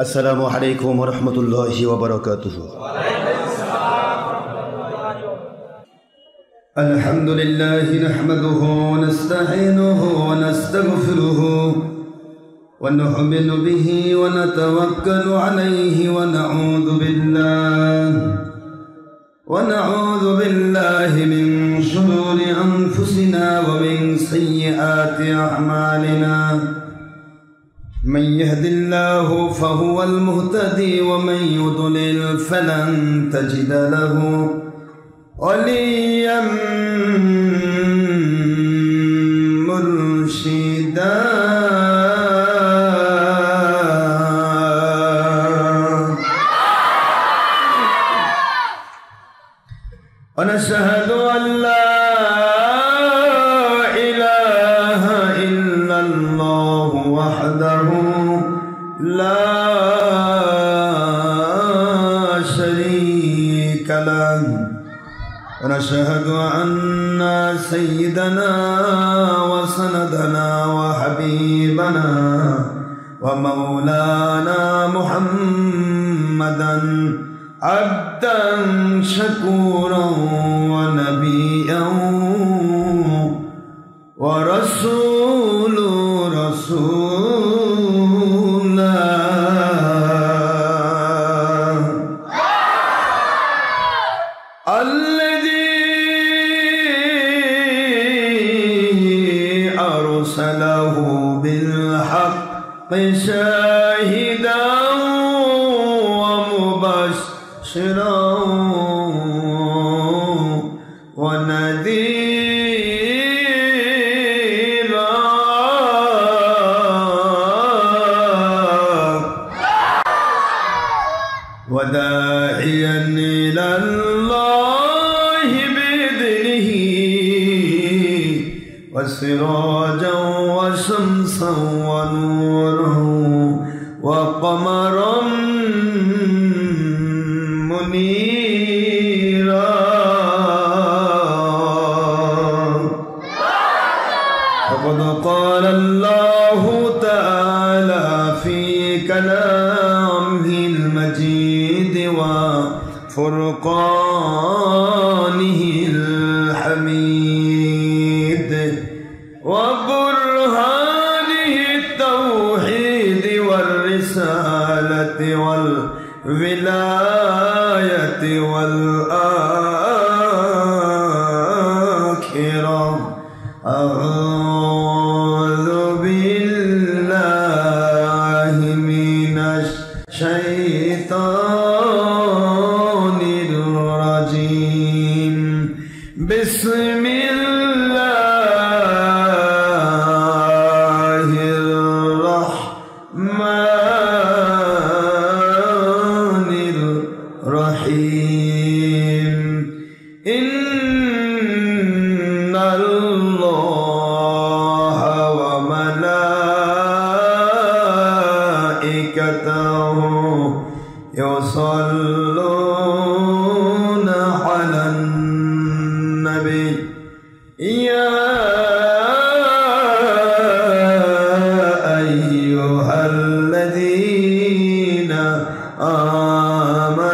আসসালামু আলাইকুম ওয়া রাহমাতুল্লাহি ওয়া বারাকাতুহু। আলহামদুলিল্লাহি নাহমাদুহু ওয়া নাস্তাঈনুহু ওয়া নাস্তাগফিরুহু ওয়া নু'মিনু বিহি ওয়া নাতাওয়াক্কালু আলাইহি ওয়া না'উযু বিল্লাহি মিন শুরুরি আনফুসিনা ওয়া মিন সাইয়্যাতি আ'মালিনা। من يهد الله فهو المهتدي ومن يضلل فلن تجد له وليا مرشدا ونشهد أن لا إله إلا الله وحده لا شريك له ونشهد أن سيدنا وسندنا وحبيبنا ومولانا محمدا عبدا شكورا ونبيا رسولا الذي أرسله بالحق شاهدا ومبشرا ونذيرا وداعيا إلى الله بإذنه وسراجا وشمسا ونورا وقمرا منيرا. فقد قال الله تعالى في كلامه المجيد وفرقانه الحميد وبرهانه التوحيد والرسالة والولاية والآخرة. أعوذ بالله من الشيطان الرجيم. بسم الله الرحمن الرحيم. إن الله وملائكته يصلون على النبي يا أيها الذين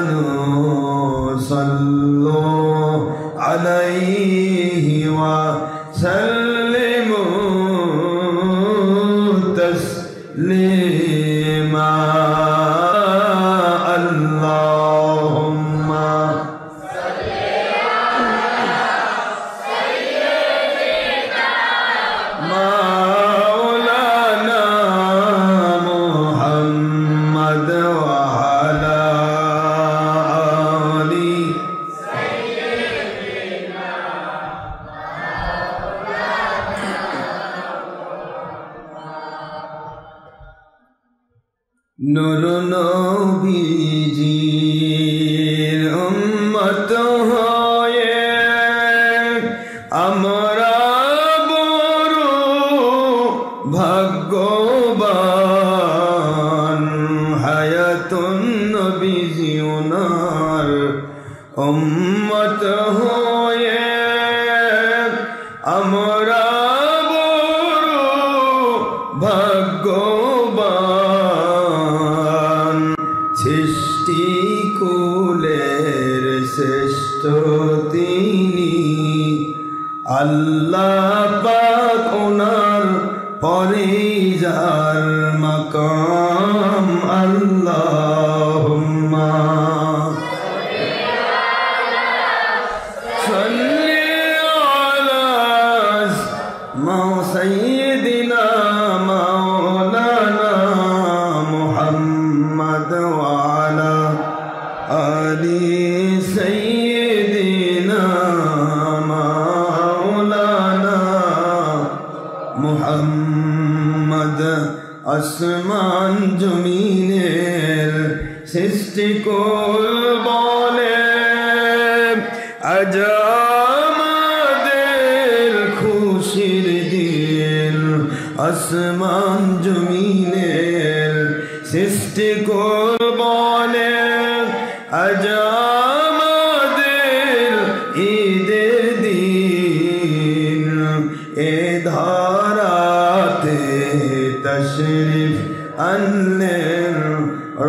آمنوا صلوا عليه وسلموا تسليما. اللهم صل على سيدنا مولانا محمد وعلى آل سيدنا নূর নবীজির উম্মত হয়ে আমরা বড় ভাগ্যবান। হায়াতুন নবীজি ওনার উম্মত হয়ে আমরা বড় ভাগ্যবান। সৃষ্টি কুলের শ্রেষ্ঠ তিনি আল্লাহ পাক ওনার পরে যার মাকাম আল্লাহুম্মা সাল্লি আলা সাইয়্যিদিনা মাওলানা মুহাম্মদ ওয়া আলা আলি সাইয়্যিদিনা মাওলানা মুহাম্মদ আসমান জমিনের সৃষ্টি কুল বলে আজ আমাদের খুশির দিন আসমান জমিনের সৃষ্টি কুল বলে আজ আমাদের ঈদের দিন এ ধারাতে তশরিফ আনলেন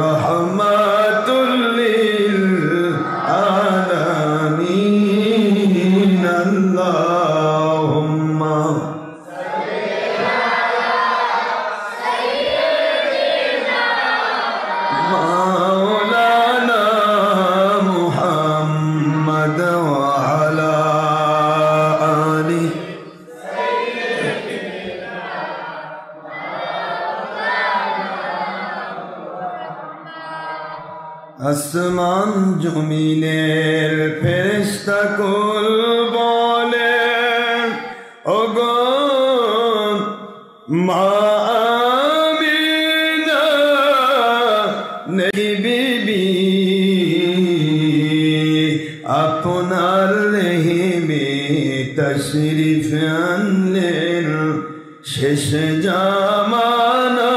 রহমাতুল লিল আলামিন আল্লাহুম্মা মাওলানা মুহাম্মদ ওয়া আলা আলি আসমান জমিনের ফেরেশতা কুল বলে ওগো মা আমিনা নবী বিবি আপনার লেহেমে তশরিফ আনলেন শেষ জামানার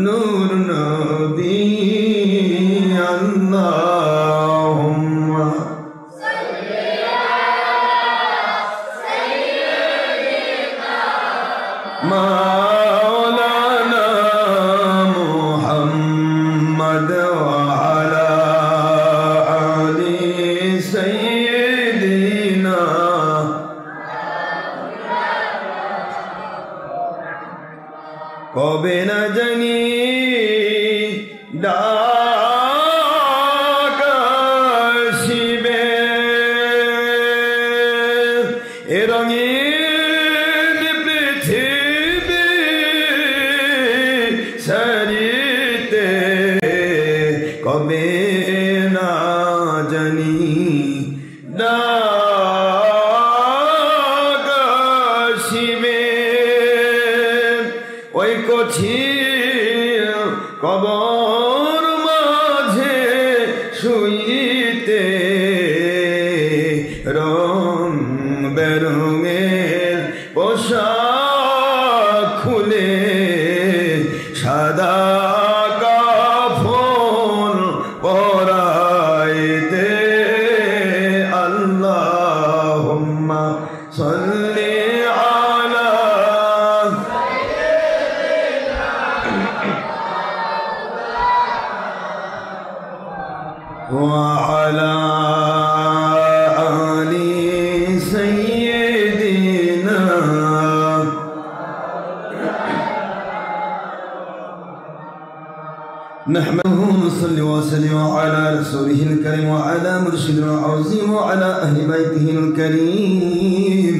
নূর নবী আল্লাহুম্মা সাল্লি আলা সাইয়্যিদিনা মাওলানা মুহাম্মদ ওয়া আলা আলি সাইয়্যিদিনা কবে না জানি ডাক আসিবে এ রঙিন পৃথিবী সারিতে কবে না জানি ডাক আসিবে ওই কঠিন কবর মাঝে শুইতে রং বেরঙের পোশাক খুলে সাদা কাফন পরাইতে আল্লাহুম্মা সাল্লি আলা وعلى آل سيدنا نحمده ونصلي وسلم على رسوله الكريم وعلى مرشدنا العظيم وعلى أهل بيته الكريم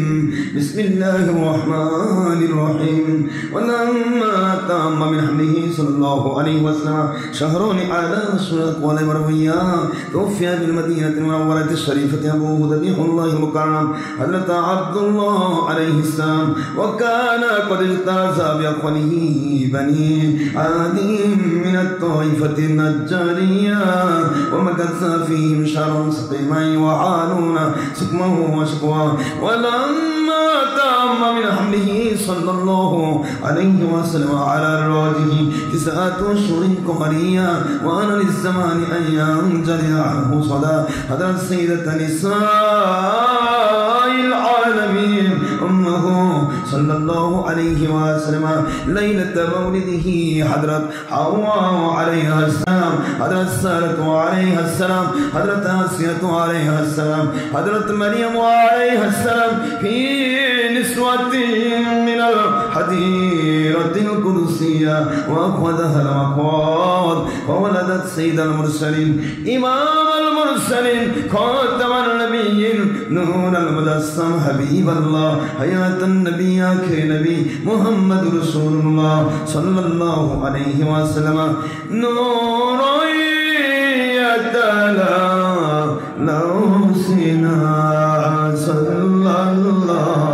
بسم الله الرحمن الرحيم ولما تم من حمله صلى الله عليه وسلم شهر على الشرق والمروية توفي بالمدينة المنورة الشريفة أبوه ذبيح الله المكرم حضرة عبد الله عليه السلام وكان قد اجتاز بأقوله بني عادي من الطائفة النجارية ومكث فيهم شهر سقيما وعانون سقمه وشكواه ولما تم من حمله صلى الله عليه وسلم على الراجح 9 أشهر قمرية وأنا للزمان أيام جري عنه صدى هذا السيدة نساء العالمين أمه صلى الله عليه وسلم ليلة مولده حضرت حواء عليها السلام हज़रत सारत अलैहिस्सलाम, हज़रत आसिया अलैहिस्सलाम, हज़रत मरियम अलैहिस्सलाम फी निस्वतिन मिनल हदीरतिल कुदसिया वअख़ज़हा al-मक़ाद ववलदत सय्यिदल मुरसलीन इमामल मुरसलीन खातमन नबिय्यीन नूरल मुजस्सम हबीबल्लाह हयातन नबी आखिर नबी मुहम्मद रसूलुल्लाह सल्लल्लाहु अलैहि वसल्लम नूरन यतला लौसिना सल्लल्लाहु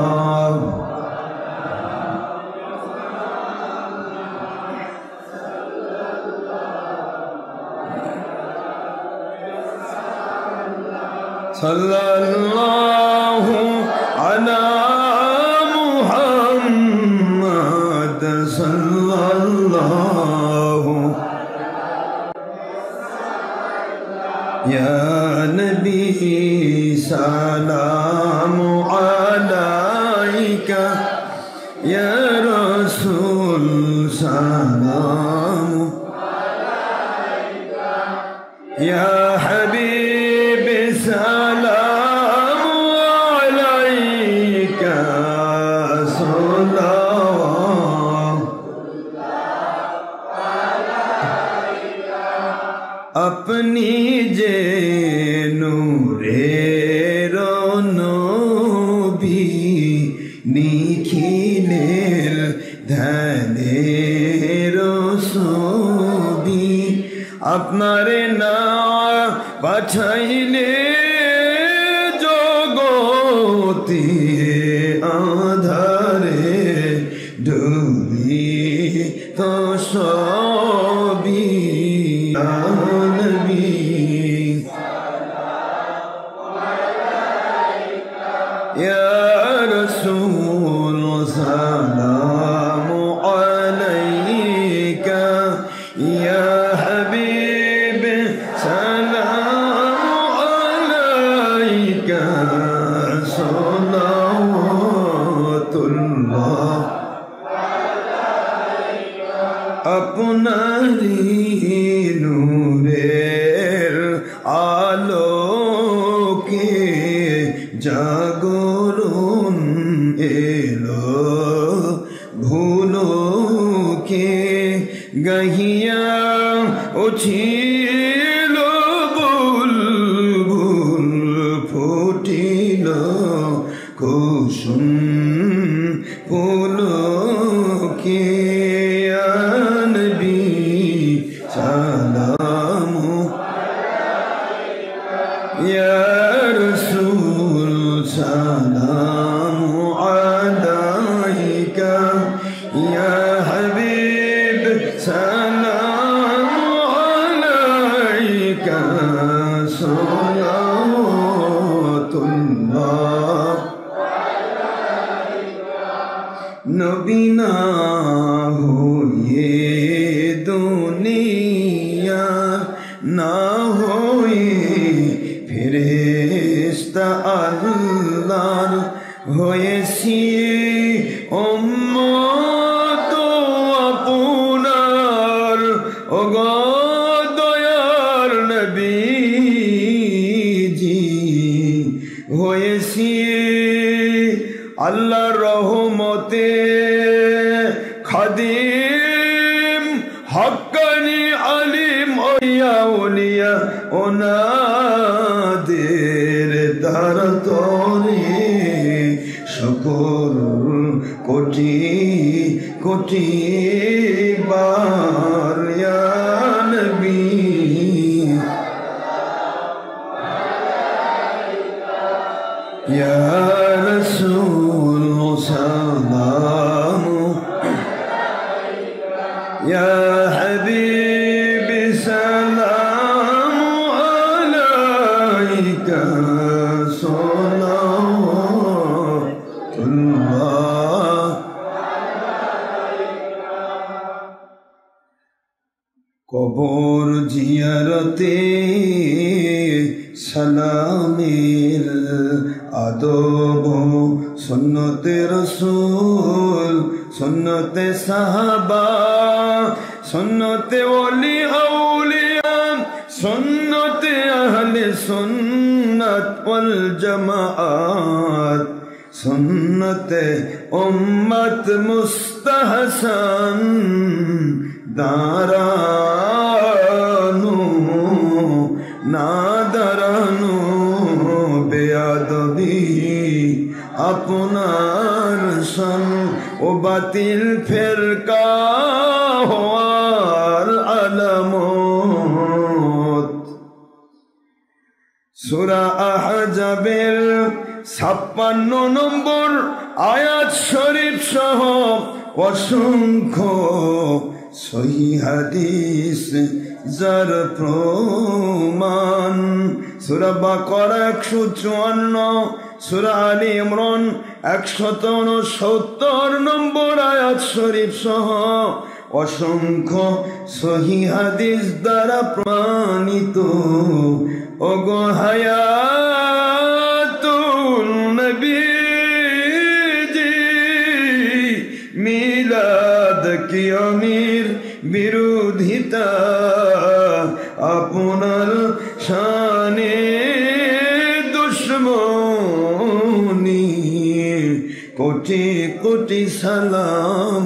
सल्लल्लाहु अला मुहम्मद सल्लल्लाहु या नबी सलाम अलैका या रसूल सलाम अलैका या हबीब सलाम अलैका अपनी जे नूरे रोनो भी निखिलेर धनेरो सोबी আপনারে না পাঠাইলে জগতে আধারে ডুবি তো সবই নবী ইয়া রাসূল সালামু আলাইকা ইয়া হাবিব সালামু আলাইকা সালাওয়াতুল্লাহ আপনারি নূরের আলোকে জাগরণ এলো ভুলোকে গাহিয়া উঠিল বুলবুল ফুটিল কুসুম ফুলকে নবী সালামু ইয়া রাসূল সালামু আলাইকা ইয়া হাবিব সালামু আলাইকা সালাওয়াতুল্লাহ নবী না হয়ে দুনিয়া না হয়ে ফেরেশতা আল্লাহর হয়েছি উম্মত আপনার ওগো দয়ার নবীজি হয়েছি আল্লাহর রহমতে খাদিম হক্কানি আলিম ওলিয়া ওনাদের দ্বারতরে শুকর কোটি কোটি বার ইয়া নবী ইয়া রাসূল সালামু ইয়া হাবিব সালামু আলাইকা সালাওয়াতুল্লাহ কবর জিয়ারতে সালামের আদব সুন্নতে রাসূল সুন্নতে সাহাবা সুন্নতে ওলি আউলিয়া सुन्नत वल जमाअत सुन्नत उम्मत मुस्तहसन दारानु नादरानु बेअदबी আপনার সন ও বাতিল ফিরকা হওয়ার আলামত। সূরা আহজাবের 56 নম্বর আয়াত শরীফ সহ অসংখ্য সহিহ হাদিস যার প্রমাণ। সূরা বাকারা 154, সূরা আলী ইমরান 169 নম্বর আয়াত শরীফ সহ অসংখ্য সহিহ হাদিস দ্বারা প্রমাণিত। ওগো হায়াতুন নবীজি মিলাদ কি আমির বিরোধিতা আপনার শানে দুশ্মনী কোটি কোটি সালাম।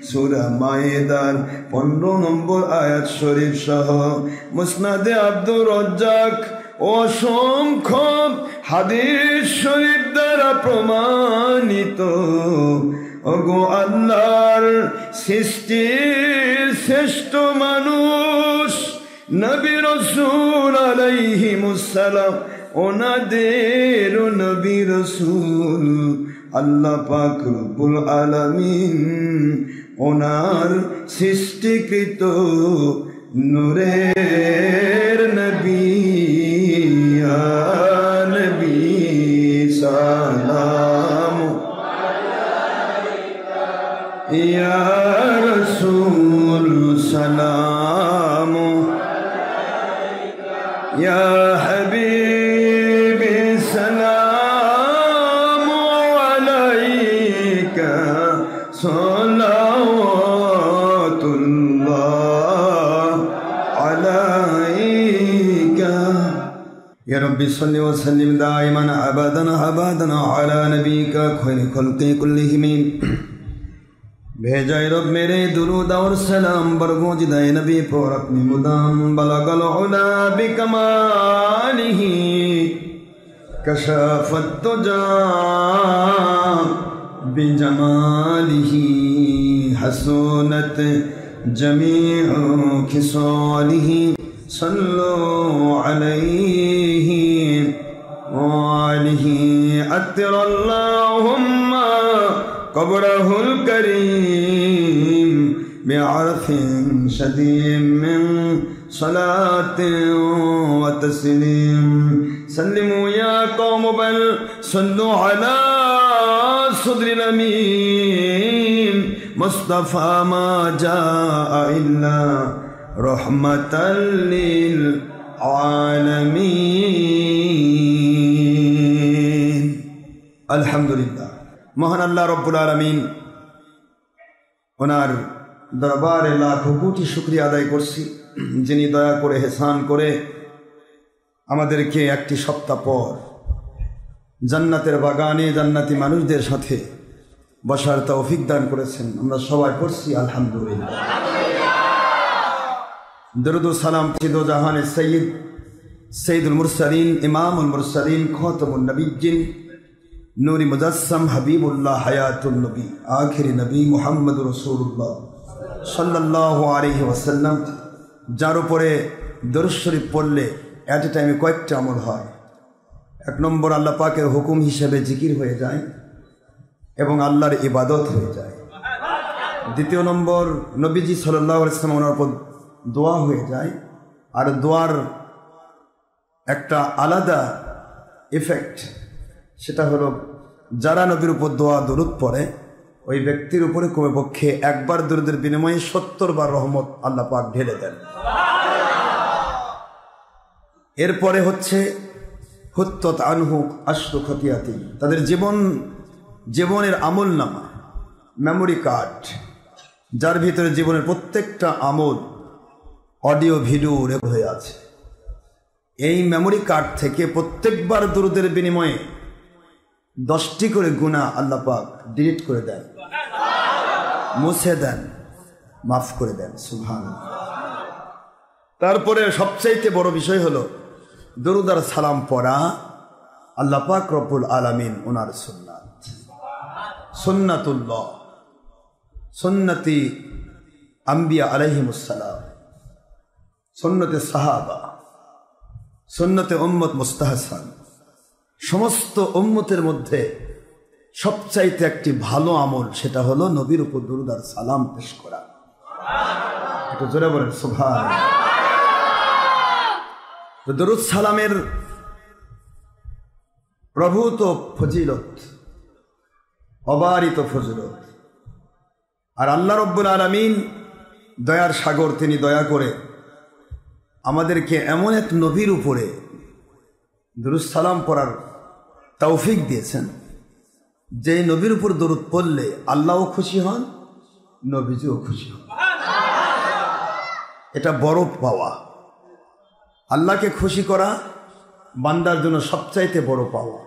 সূরা মায়েদার 15 নম্বর আয়াত শরীফ সহ মুসনাদে আব্দুর রাজ্জাক অসংখ্য হাদিস শরীফ দ্বারা প্রমাণিত। ওগো আল্লাহর সৃষ্টির শ্রেষ্ঠ মানুষ নবী রাসূল আলাইহিমুস সালাম ওনাদের নবী রাসূল আল্লাহ পাক রব্বুল আলামিন ওনার সৃষ্টিকৃত নূরের নবী ইয়া নবী সালাম ইয়া রাসূল সালাম ইয়া হাবিবি সালাম আলাইকা সালাওয়াতুল্লাহ আলাইকা ইয়া রাব্বি সাল্লি ওয়া সাল্লিম দাইমান আবাদান আলা নবিকা খায়রি খালকি কুল্লিহিম। भेजाए रब मेरे दुरूद और सलाम बरगोजिदाए नबी पर अपनी मुदाम बलगल उला बिकमालिही कशफत तुजा बिजमालिही हसूनत जमीउ खिसालिही सल्लु अलैहि व आलिहि अत्तरल्लाहुम्मा कब्रहुल करीम बिअरफिन शदीद मिन सलातिन व तस्लीम। सल्लिमू या कौम बल सल्लु अला सद्रिल अमीन मुस्तफा मा जाअ इल्ला रहमतल लिल आलमीन। अल्हम्दुलिल्लाह। মহান আল্লাহ রব্বুল আলামিন ওনার দরবারে লাখো কোটি শুকরিয়া আদায় করছি, যিনি দয়া করে হেসান করে আমাদেরকে একটি সপ্তাহ পর জান্নাতের বাগানে জান্নাতি মানুষদের সাথে বসার তৌফিক দান করেছেন। আমরা সবাই পড়ছি আলহামদুলিল্লাহ। দরুদ ও সালাম দো জাহানের সৈয়দ সৈয়দুল মুরসালিন ইমামুল মুরসালিন খাতামুন নবিয়্যিন নূরি মুজাসসাম হাবিবুল্লাহ হায়াতুন নবী আখিরি নবী মুহাম্মদুর রাসূলুল্লাহ সাল্লাল্লাহু আলাইহি ওয়াসাল্লাম, যার উপরে দরুদ শরীফ পড়লে এট এ টাইমে কয়েকটা আমল হয়। 1 নম্বর আল্লাহ পাকের হুকুম হিসেবে জিকির হয়ে যায় এবং আল্লাহর ইবাদত হয়ে যায়। 2 নম্বর নবীজি সাল্লাল্লাহু আলাইহি ওয়াসাল্লাম ওনার উপর দোয়া হয়ে যায়, আর দোয়ার একটা আলাদা ইফেক্ট, সেটা হলো যারা নবীর উপর দোয়া দরুদ পড়ে ওই ব্যক্তির উপরে কমপক্ষে একবার দরুদের বিনিময়ে 70 বার রহমত আল্লাহ পাক ঢেলে দেন। এরপরে হচ্ছে হুত্তত আনহু আশরু খতিয়াতি, তাদের জীবনের আমল নামা, মেমোরি কার্ড, যার ভিতরে জীবনের প্রত্যেকটা আমল অডিও ভিডিও রেকর্ড হয়ে আছে, এই মেমোরি কার্ড থেকে প্রত্যেকবার দুরূদের বিনিময়ে 10টি করে গুনাহ আল্লাহ পাক ডিলিট করে দেন, মুছে দেন, মাফ করে দেন। সুবহানাল্লাহ। তারপরে সবচাইতে বড় বিষয় হলো দুরূদ আর সালাম পড়া আল্লাহ পাক রব্বুল আলামিন ওনার সুন্নাত, সুন্নাতুল্লাহ, সুন্নতি আম্বিয়া আলাইহিমুস সালাম, সুন্নতে সাহাবা, সুন্নতে উম্মত মুস্তাহসান। সমস্ত উম্মতের মধ্যে সবচাইতে একটি ভালো আমল, সেটা হলো নবীর উপর দুরূদ আর সালাম পেশ করা। একটু জোরে বলেন সুবহানাল্লাহ। তো দুরূদ সালামের প্রভূত ফজিলত, অবারিত ফজিলত। আর আল্লাহ রব্বুল আলামিন দয়ার সাগর, তিনি দয়া করে আমাদেরকে এমন এক নবীর উপরে দুরূদ সালাম পড়ার তৌফিক দিয়েছেন, যে নবীর উপর দরুদ পড়লে আল্লাহও খুশি হন, নবীজিও খুশি হন। এটা বড় পাওয়া। আল্লাহকে খুশি করা বান্দার জন্য সবচাইতে বড় পাওয়া।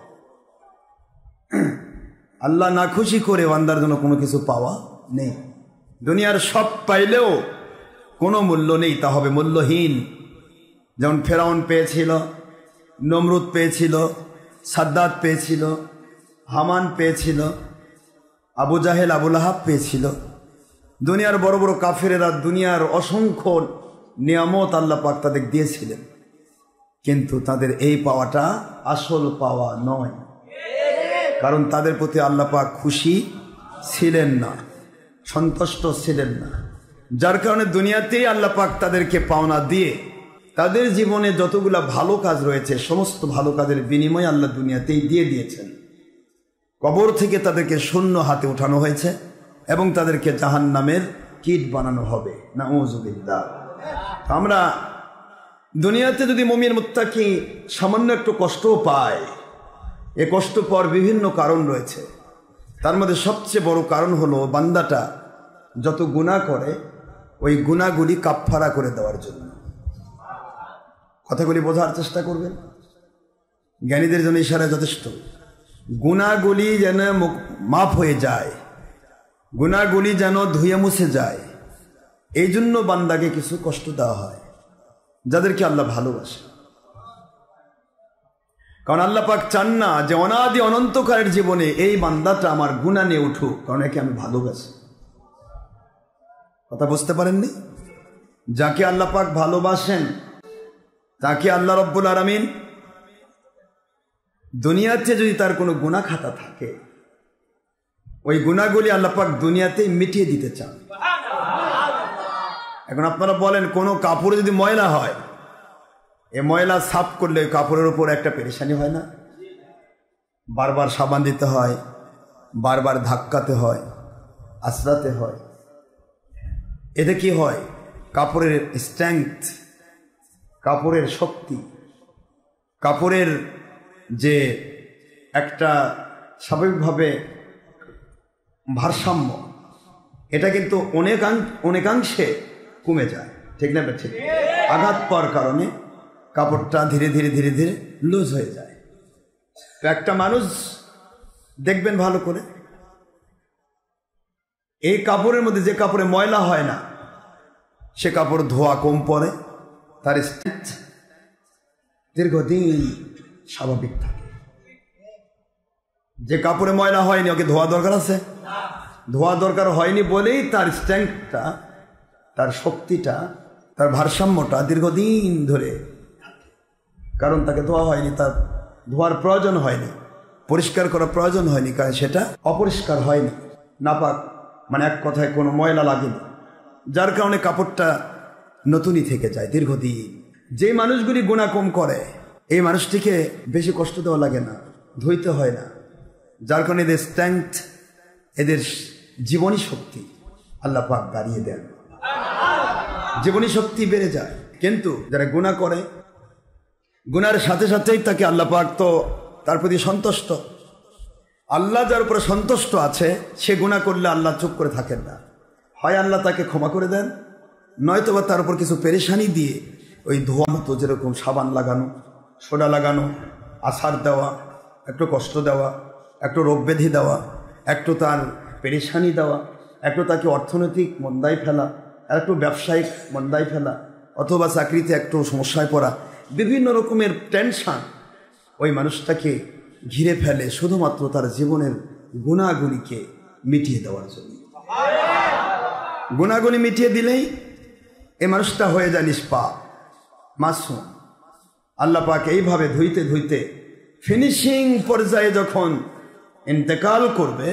আল্লাহ না খুশি করে বান্দার জন্য কোনো কিছু পাওয়া নেই। দুনিয়ার সব পাইলেও কোনো মূল্য নেই, তা হবে মূল্যহীন। যেমন ফেরাউন পেয়েছিল, নমরুদ পেয়েছিল, সাদ্দাত পেয়েছিল, হামান পেয়েছিল, আবু জাহেল, আবু লাহাব পেয়েছিল। দুনিয়ার বড় বড় কাফেরেরা দুনিয়ার অসংখ্য নিয়ামত আল্লাহ পাক তাদের দিয়েছিলেন, কিন্তু তাদের এই পাওয়াটা আসল পাওয়া নয়, কারণ তাদের প্রতি আল্লাহ পাক খুশি ছিলেন না, সন্তুষ্ট ছিলেন না। যার কারণে দুনিয়াতেই আল্লাহ পাক তাদেরকে পাওনা দিয়ে তাদের জীবনে যতগুলা ভালো কাজ রয়েছে সমস্ত ভালো কাজের বিনিময়ে আল্লাহ দুনিয়াতেই দিয়ে দিয়েছেন। কবর থেকে তাদেরকে শূন্য হাতে উঠানো হয়েছে এবং তাদেরকে জাহান্নামের কীট বানানো হবে। নাউযুবিল্লাহ। আমরা দুনিয়াতে যদি মুমিন মুত্তাকি সামান্য একটু কষ্টও পায়, এ কষ্ট পাওয়ার বিভিন্ন কারণ রয়েছে। তার মধ্যে সবচেয়ে বড় কারণ হলো বান্দাটা যত গুনাহ করে ওই গুনাহগুলি কাফফারা করে দেওয়ার জন্য। কথাগুলি বোঝার চেষ্টা করবেন, জ্ঞানীদের জন্য ইশারা যথেষ্ট। গুনাহগুলি যেন মাফ হয়ে যায়, গুনাহগুলি যেন ধুয়ে মুছে যায়, এই জন্য বান্দাকে কিছু কষ্ট দেওয়া হয়, যাদেরকে আল্লাহ ভালোবাসে। কারণ আল্লাহ পাক চান না যে অনাদি অনন্তকালের জীবনে এই বান্দাটা আমার গুনাহ নিয়ে উঠুক, কারণ একে আমি ভালোবাসি। কথা বুঝতে পারেননি? যাকে আল্লাহ পাক ভালোবাসেন তাকে আল্লাহ রব্বুল আলামিন দুনিয়াতে যদি তার কোনো গুনাহ খাতা থাকে ওই গুনাহগুলি আল্লাহ পাক দুনিয়াতেই মিটিয়ে দিতে চান। এখন আপনারা বলেন, কোনো কাপড়ে যদি ময়লা হয়, এ ময়লা সাফ করলে কাপড়ের উপর একটা পেরেশানি হয় না? বারবার সাবান দিতে হয়, বারবার ধাক্কাতে হয়, আঁচড়াতে হয়। এতে কি হয়? কাপড়ের স্ট্রেংথ, কাপড়ের শক্তি, কাপড়ের যে একটা স্বাভাবিকভাবে ভারসাম্য, এটা কিন্তু অনেকাংশে কমে যায়। ঠিক না? ঠিক। আঘাত পাওয়ার কারণে কাপড়টা ধীরে ধীরে ধীরে ধীরে লুজ হয়ে যায়। তো একটা মানুষ দেখবেন ভালো করে, এই কাপড়ের মধ্যে যে কাপড়ে ময়লা হয় না সে কাপড় ধোয়া কম পড়ে, তার স্ট্রেংথ দীর্ঘদিন স্বাভাবিক থাকে। যে কাপড়ে ময়লা হয়নি ওকে ধোয়া দরকার আছে? ধোয়া দরকার হয়নি বলেই তার স্ট্রেংথটা, তার শক্তিটা, তার ভারসাম্যটা দীর্ঘদিন ধরে, কারণ তাকে ধোয়া হয়নি, তার ধোয়ার প্রয়োজন হয়নি, পরিষ্কার করার প্রয়োজন হয়নি, কারণ সেটা অপরিষ্কার হয়নি, নাপাক, মানে এক কথায় কোনো ময়লা লাগেনি, যার কারণে কাপড়টা নতুনই থেকে যায় দীর্ঘদিন। যে মানুষগুলি গুনাহ কম করে এই মানুষটিকে বেশি কষ্ট দেওয়া লাগে না, ধুইতে হয় না, যার কারণে এদের স্ট্রেংথ, এদের জীবনী শক্তি আল্লাহ পাক বাড়িয়ে দেন, জীবনী শক্তি বেড়ে যায়। কিন্তু যারা গুনাহ করে, গুনার সাথে সাথেই তাকে আল্লাহ পাক তো তার প্রতি সন্তুষ্ট। আল্লাহ যার উপরে সন্তুষ্ট আছে সে গুনাহ করলে আল্লাহ চুপ করে থাকেন না, হয় আল্লাহ তাকে ক্ষমা করে দেন, নয়তোবা তার উপর কিছু পেরেশানি দিয়ে ওই ধোয়া মতো, যেরকম সাবান লাগানো, সোডা লাগানো, আছাড় দেওয়া, একটু কষ্ট দেওয়া, একটু রোগ ব্যাধি দেওয়া, একটু তার পেরেশানি দেওয়া, একটু তাকে অর্থনৈতিক মন্দায় ফেলা, আর একটু ব্যবসায়িক মন্দায় ফেলা, অথবা চাকরিতে একটু সমস্যায় পড়া, বিভিন্ন রকমের টেনশন ওই মানুষটাকে ঘিরে ফেলে শুধুমাত্র তার জীবনের গুণাগুলিকে মিটিয়ে দেওয়ার জন্য। গুণাগুলি মিটিয়ে দিলেই এই মানুষটা হয়ে যায় নিষ্পাপ, মাসুম। আল্লাহ পাক এইভাবে ধুইতে ধুইতে ফিনিশিং পর্যায়ে যখন ইন্তেকাল করবে,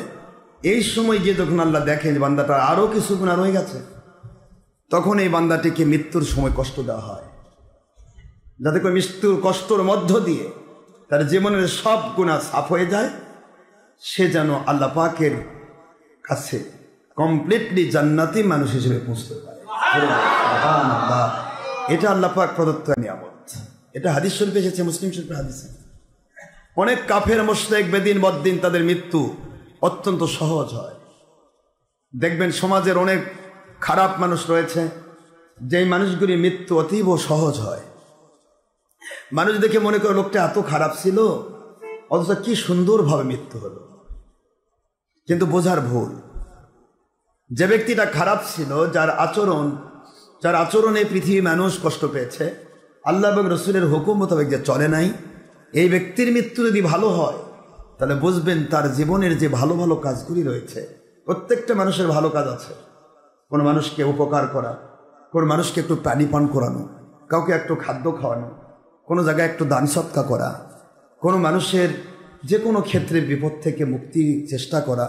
এই সময় গিয়ে যখন আল্লাহ দেখেন বান্দাটা আরও কিছু গুনাহ রয়ে গেছে, তখন এই বান্দাটিকে মৃত্যুর সময় কষ্ট দেওয়া হয়, যাতে করে মৃত্যুর কষ্টর মধ্য দিয়ে তার জীবনের সব গুনাহ সাফ হয়ে যায়, সে যেন আল্লাহ পাকের কাছে কমপ্লিটলি জান্নাতি মানুষ হিসেবে পৌঁছতে পারে। এটা আল্লাহ পাক প্রদত্ত নিয়ামত। এটা হাদিস শরীফে এসেছে, মুসলিম শরীফের হাদিসে। অনেক কাফের মুশরিক বেদিন বদ্দিন তাদের মৃত্যু অত্যন্ত সহজ হয়। দেখবেন সমাজের অনেক খারাপ মানুষ রয়েছে, যেই মানুষগুলির মৃত্যু অতীব সহজ হয়। মানুষ দেখে মনে করে লোকটা এত খারাপ ছিল, অথচ কি সুন্দরভাবে মৃত্যু হলো। কিন্তু বোঝার ভুল। যে ব্যক্তিটা খারাপ ছিল, যার আচরণে পৃথিবী মানুষ কষ্ট পেয়েছে, আল্লাহ এবং রসুলের হুকুম মোতাবেক যে চলে নাই, এই ব্যক্তির মৃত্যু যদি ভালো হয়, তাহলে বুঝবেন তার জীবনের যে ভালো ভালো কাজগুলি রয়েছে, প্রত্যেকটা মানুষের ভালো কাজ আছে। কোনো মানুষকে উপকার করা, কোনো মানুষকে একটু পানি পান করানো, কাউকে একটু খাদ্য খাওয়ানো, কোনো জায়গায় একটু দান সৎকা করা, কোনো মানুষের যে কোনো ক্ষেত্রে বিপদ থেকে মুক্তির চেষ্টা করা,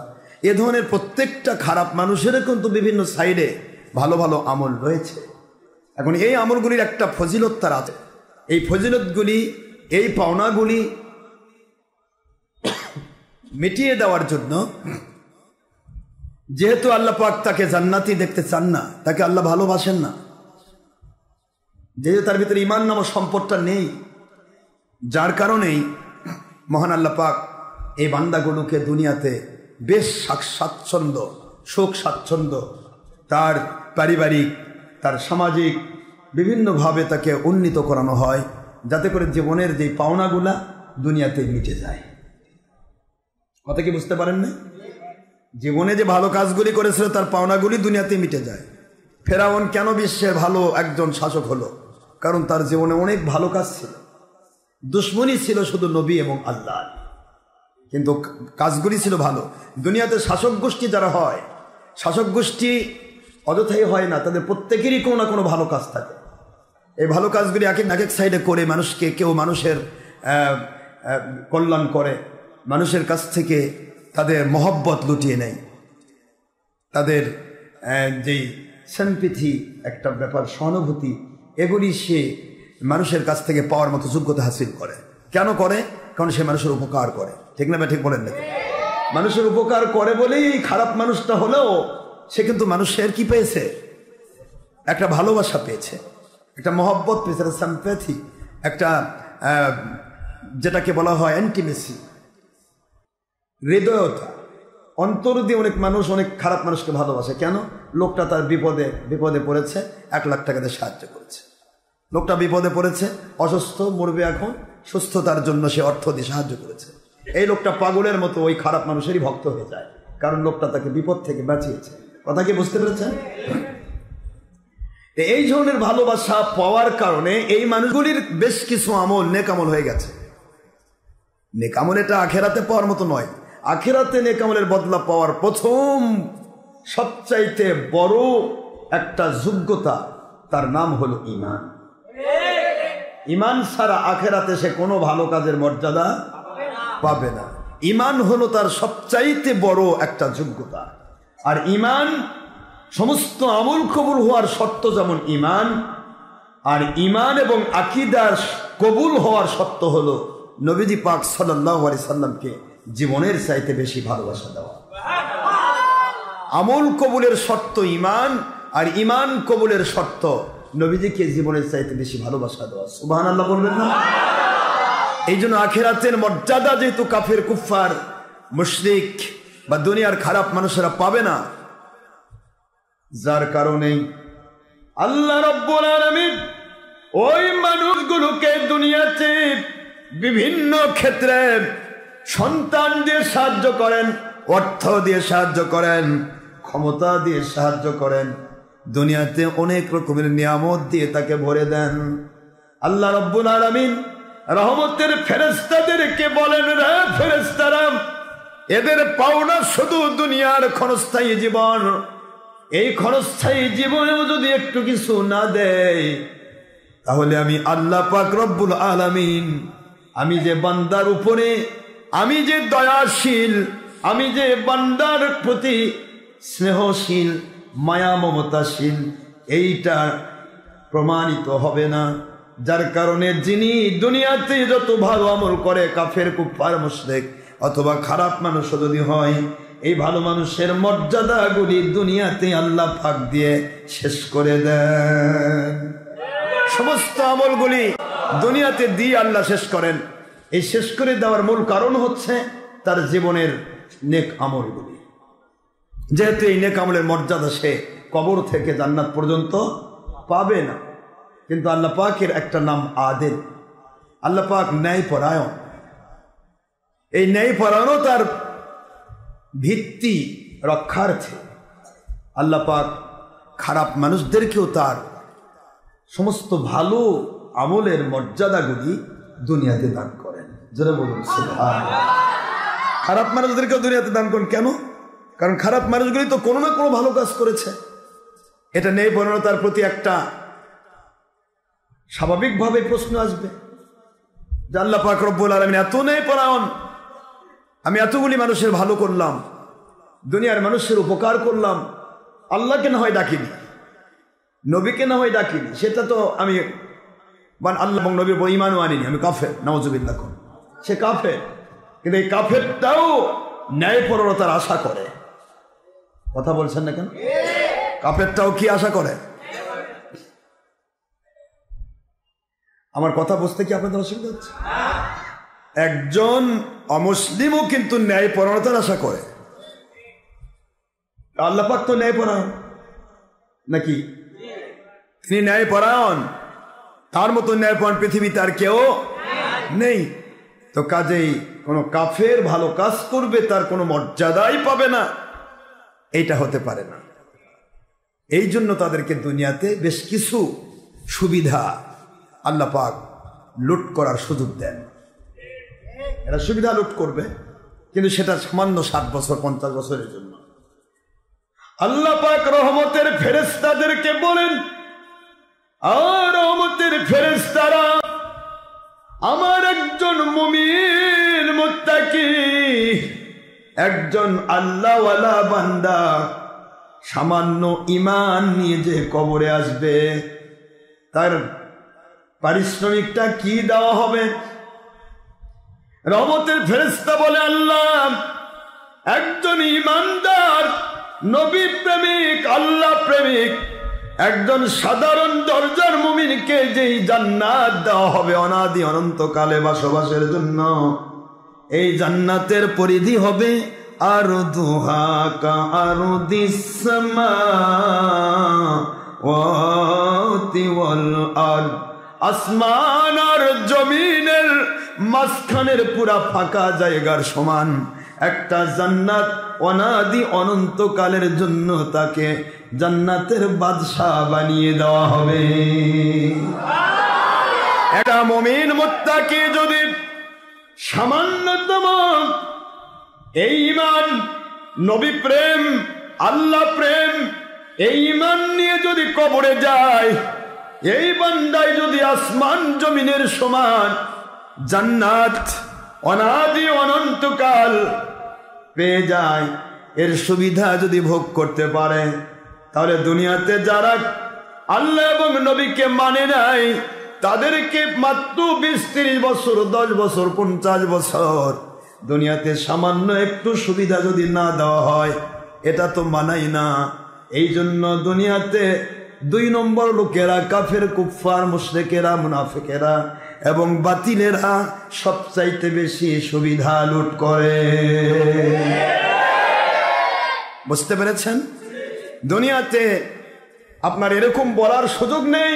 এ ধরনের প্রত্যেকটা খারাপ মানুষের কিন্তু বিভিন্ন সাইডে ভালো ভালো আমল রয়েছে। এখন এই আমলগুলির একটা ফজিলত তার আছে। এই ফজিলতগুলি, এই পাওনাগুলি মিটিয়ে দেওয়ার জন্য, যেহেতু আল্লাহ পাক তাকে জান্নাতি দেখতে চান না, তাকে আল্লাহ ভালোবাসেন না, যেহেতু তার ভিতরে ঈমান নামক সম্পদটা নেই, যার কারণেই মহান আল্লাহ পাক এই বান্দাগুলোকে দুনিয়াতে বেশ স্বাচ্ছন্দ্য, সুখ স্বাচ্ছন্দ্য, তার পারিবারিক, তার সামাজিক বিভিন্নভাবে তাকে উন্নীত করানো হয়, যাতে করে জীবনের যে পাওনাগুলা দুনিয়াতে মিটে যায়। কথা কি বুঝতে পারেন না? জীবনে যে ভালো কাজগুলি করেছিল তার পাওনাগুলি দুনিয়াতে মিটে যায়। ফেরাউন কেন বিশ্বের ভালো একজন শাসক হলো? কারণ তার জীবনে অনেক ভালো কাজ ছিল, দুশ্মনী ছিল শুধু নবী এবং আল্লাহ, কিন্তু কাজগুলি ছিল ভালো। দুনিয়াতে শাসক গোষ্ঠী যারা হয়, শাসক গোষ্ঠী অযথাই হয় না, তাদের প্রত্যেকেরই কোনো না কোনো ভালো কাজ থাকে। এই ভালো কাজগুলি এক এক সাইডে করে মানুষকে, কেউ মানুষের কল্যাণ করে, মানুষের কাছ থেকে তাদের মহব্বত লুটিয়ে নেয়, তাদের যেই সিম্প্যাথি একটা ব্যাপার, সহানুভূতি, এগুলি সে মানুষের কাছ থেকে পাওয়ার মতো যোগ্যতা হাসিল করে। কেন করে? কারণ সে মানুষের উপকার করে। ঠিক না? ঠিক বলেন না? মানুষের উপকার করে বলেই খারাপ মানুষটা হলেও সে কিন্তু মানুষের কি পেয়েছে? একটা ভালোবাসা পেয়েছে, একটা মহব্বত পেয়েছে, একটা সিম্প্যাথি, একটা যেটাকে বলা হয় ইন্টিমেসি, হৃদয়তা। অন্তর দিয়ে অনেক মানুষ অনেক খারাপ মানুষকে ভালোবাসে। কেন? লোকটা তার বিপদে পড়েছে, 1 লাখ টাকা দিয়ে সাহায্য করেছে। লোকটা বিপদে পড়েছে, অসুস্থ, মরবে এখন, সুস্থতার জন্য সে অর্থ দিয়ে সাহায্য করেছে। এই লোকটা পাগলের মতো ওই খারাপ মানুষেরই ভক্ত হয়ে যায়, কারণ লোকটা তাকে বিপদ থেকে বাঁচিয়েছে। কথা কি বুঝতে পেরেছেন? এই ধরনের ভালোবাসা পাওয়ার কারণে এই মানুষগুলির বেশ কিছু আমল নেকামল হয়ে গেছে। নেকামল এটা আখেরাতে পাওয়ার মতো নয়। আখেরাতে নেকামলের বদলা পাওয়ার প্রথম সবচাইতে বড় একটা যোগ্যতা, তার নাম হলো ঈমান। ঈমান ছাড়া আখেরাতে সে কোনো ভালো কাজের মর্যাদা পাবে না। ঈমান হলো তার সবচাইতে বড় একটা যোগ্যতা। আর ঈমান সমস্ত আমল কবুল হওয়ার শর্ত যেমন ঈমান, আর ঈমান এবং আকীদার কবুল হওয়ার শর্ত হলো নবীজি পাক সাল্লাল্লাহু আলাইহি সাল্লামকে জীবনের চাইতে বেশি ভালোবাসা দেওয়া। আমল কবুলের শর্ত ঈমান, আর ঈমান কবুলের শর্ত নবীজিকে জীবনের চাইতে বেশি ভালোবাসা দেওয়া। সুবহানাল্লাহ বলবেন না? এই জন্য আখিরাতের মর্যাদা যেহেতু কাফের, কুফফার, মুশরিক বা দুনিয়ার খারাপ মানুষেরা পাবে না, যার কারণে আল্লাহ রাব্বুল আলামিন ওই মানুষগুলোকে দুনিয়াতে বিভিন্ন ক্ষেত্রে সন্তান দিয়ে সাহায্য করেন, অর্থ দিয়ে সাহায্য করেন, ক্ষমতা দিয়ে সাহায্য করেন, দুনিয়াতে অনেক রকমের নিয়ামত দিয়ে তাকে ভরে দেন। আল্লাহ রাব্বুল আলামিন রহমতের ফেরেশতাদেরকে বলেন, রে ফেরেশতারা, এদের পাওনা শুধু দুনিয়ার ক্ষণস্থায়ী জীবন। এই ক্ষণস্থায়ী জীবনেও যদি একটু কিছু না দেয়, তাহলে আমি আল্লাহ পাক রব্বুল আলামিন, আমি যে বান্দার উপরে, আমি যে দয়াশীল, আমি যে বান্দার প্রতি স্নেহশীল, মায়া মমতাশীল, এইটা প্রমাণিত হবে না। যার কারণে যিনি দুনিয়াতে যত ভালো আমল করে, কাফের কুফার মুশরিক অথবা খারাপ মানুষ যদি হয়, এই ভালো মানুষের মর্যাদাগুলি দুনিয়াতে আল্লাহ পাক দিয়ে শেষ করে দেন। সমস্ত আমলগুলি দুনিয়াতে দিয়ে আল্লাহ শেষ করেন। এই শেষ করে দেওয়ার মূল কারণ হচ্ছে তার জীবনের নেক আমলগুলি। যেহেতু এই নেক আমলের মর্যাদা সে কবর থেকে জান্নাত পর্যন্ত পাবে না। কিন্তু আল্লাহ পাকের একটা নাম আদেল। আল্লাহ পাক ন্যায়পরায়ণ। এই ন্যায়পরায়ণও তার ভিত্তি রক্ষার্থে আল্লাহ পাক খারাপ মানুষদেরকেও তার সমস্ত ভালো আমলের মর্যাদাগুলি দুনিয়াতে দান করেন। যারা বলুন সুবহানাল্লাহ। খারাপ মানুষদেরকেও দুনিয়াতে দান করেন। কেন? কারণ খারাপ মানুষগুলি তো কোনো না কোনো ভালো কাজ করেছে। এটা ন্যায়পরায়ণতার প্রতি একটা স্বাভাবিকভাবে প্রশ্ন আসবে যে আল্লাহ পাক রব্বুল আলামিন এত ন্যায়পরায়ণ, আমি এতগুলি মানুষের ভালো করলাম, দুনিয়ার মানুষের উপকার করলাম, আল্লাহকে না হয় ডাকিনি, নবীকে না হয় ডাকিনি, সেটা তো আমি আল্লাহ এবং নবীর ঈমানও আনিনি, আমি কাফের, নাউজুবিল্লাহ। সে কাফের, কিন্তু এই কাফেরটাও ন্যায়পরায়ণতার আশা করে। কথা বলছেন না কেন? কাফেরটাও কি আশা করে? আমার কথা বুঝতে কি আপনাদের অসুবিধা হচ্ছে? একজন অমুসলিমও কিন্তু ন্যায়পরায়ণতার আশা করে। আল্লাহ পাক তো ন্যায়পরায়ণ নাকি? তিনি ন্যায়পরায়ণ, তার মতো ন্যায়পরায়ণ পৃথিবীতে আর কেউ নেই। তো কাজেই কোনো কাফের ভালো কাজ করবে তার কোনো মর্যাদাই পাবে না, এইটা হতে পারে না। এই জন্য তাদেরকে দুনিয়াতে বেশ কিছু সুবিধা আল্লাহ পাক লুট করার সুযোগ দেন। এরা সুবিধা লুট করবে, কিন্তু সেটা সামান্য 60 বছর 50 বছরের জন্য। আল্লাহ পাক রহমতের ফেরেশতাদেরকে বলেন, আর রহমতের ফেরেশতারা আমার একজন মুমিন মুত্তাকি, একজন আল্লাহওয়ালা বান্দা সামান্য ঈমান নিয়ে যে কবরে আসবে, তার পারিশ্রমিকটা কি দেওয়া হবে? রহমতের ফেরেশতা বলে, আল্লাহ একজন ঈমানদার, নবী প্রেমিক, আল্লাহ প্রেমিক, একজন সাধারণ দরজার মুমিনকে যেই জান্নাত দেওয়া হবে অনাদি অনন্তকালে বসবাসের জন্য, এই জান্নাতের পরিধি হবে আরদুহা কাআরদিস সামাওয়াতি ওয়াল আরদ, আসমান আর জমিনের মাঝখানের পুরা ফাঁকা জায়গার সমান একটা জান্নাত অনাদি অনন্তকালের জন্য তাকে জান্নাতের বাদশা বানিয়ে দেওয়া হবে। একটা মুমিন মুত্তাকি যদি সামান্যতম এই ঈমান, নবী প্রেম, আল্লাহ প্রেম, এই ঈমান নিয়ে যদি কবরে যায়, এই বান্দায় যদি আসমান জমিনের সমান জান্নাত অনাদি অনন্তকাল পেয়ে যায়, এর সুবিধা যদি ভোগ করতে পারে, তাহলে দুনিয়াতে যারা আল্লাহ এবং নবীকে মানে নাই, তাদেরকে মাত্র 20-30 বছর, 10 বছর, 50 বছর দুনিয়াতে সামান্য একটু সুবিধা যদি না দেওয়া হয়, এটা তো মানাই না। এই জন্য দুনিয়াতে 2 নম্বর লোকেরা, কাফের কুফার মুশরিকেরা, মুনাফিকেরা এবং বাতিলেরা সবচাইতে বেশি সুবিধা লুট করে। বুঝতে পেরেছেন? দুনিয়াতে আপনার এরকম বলার সুযোগ নেই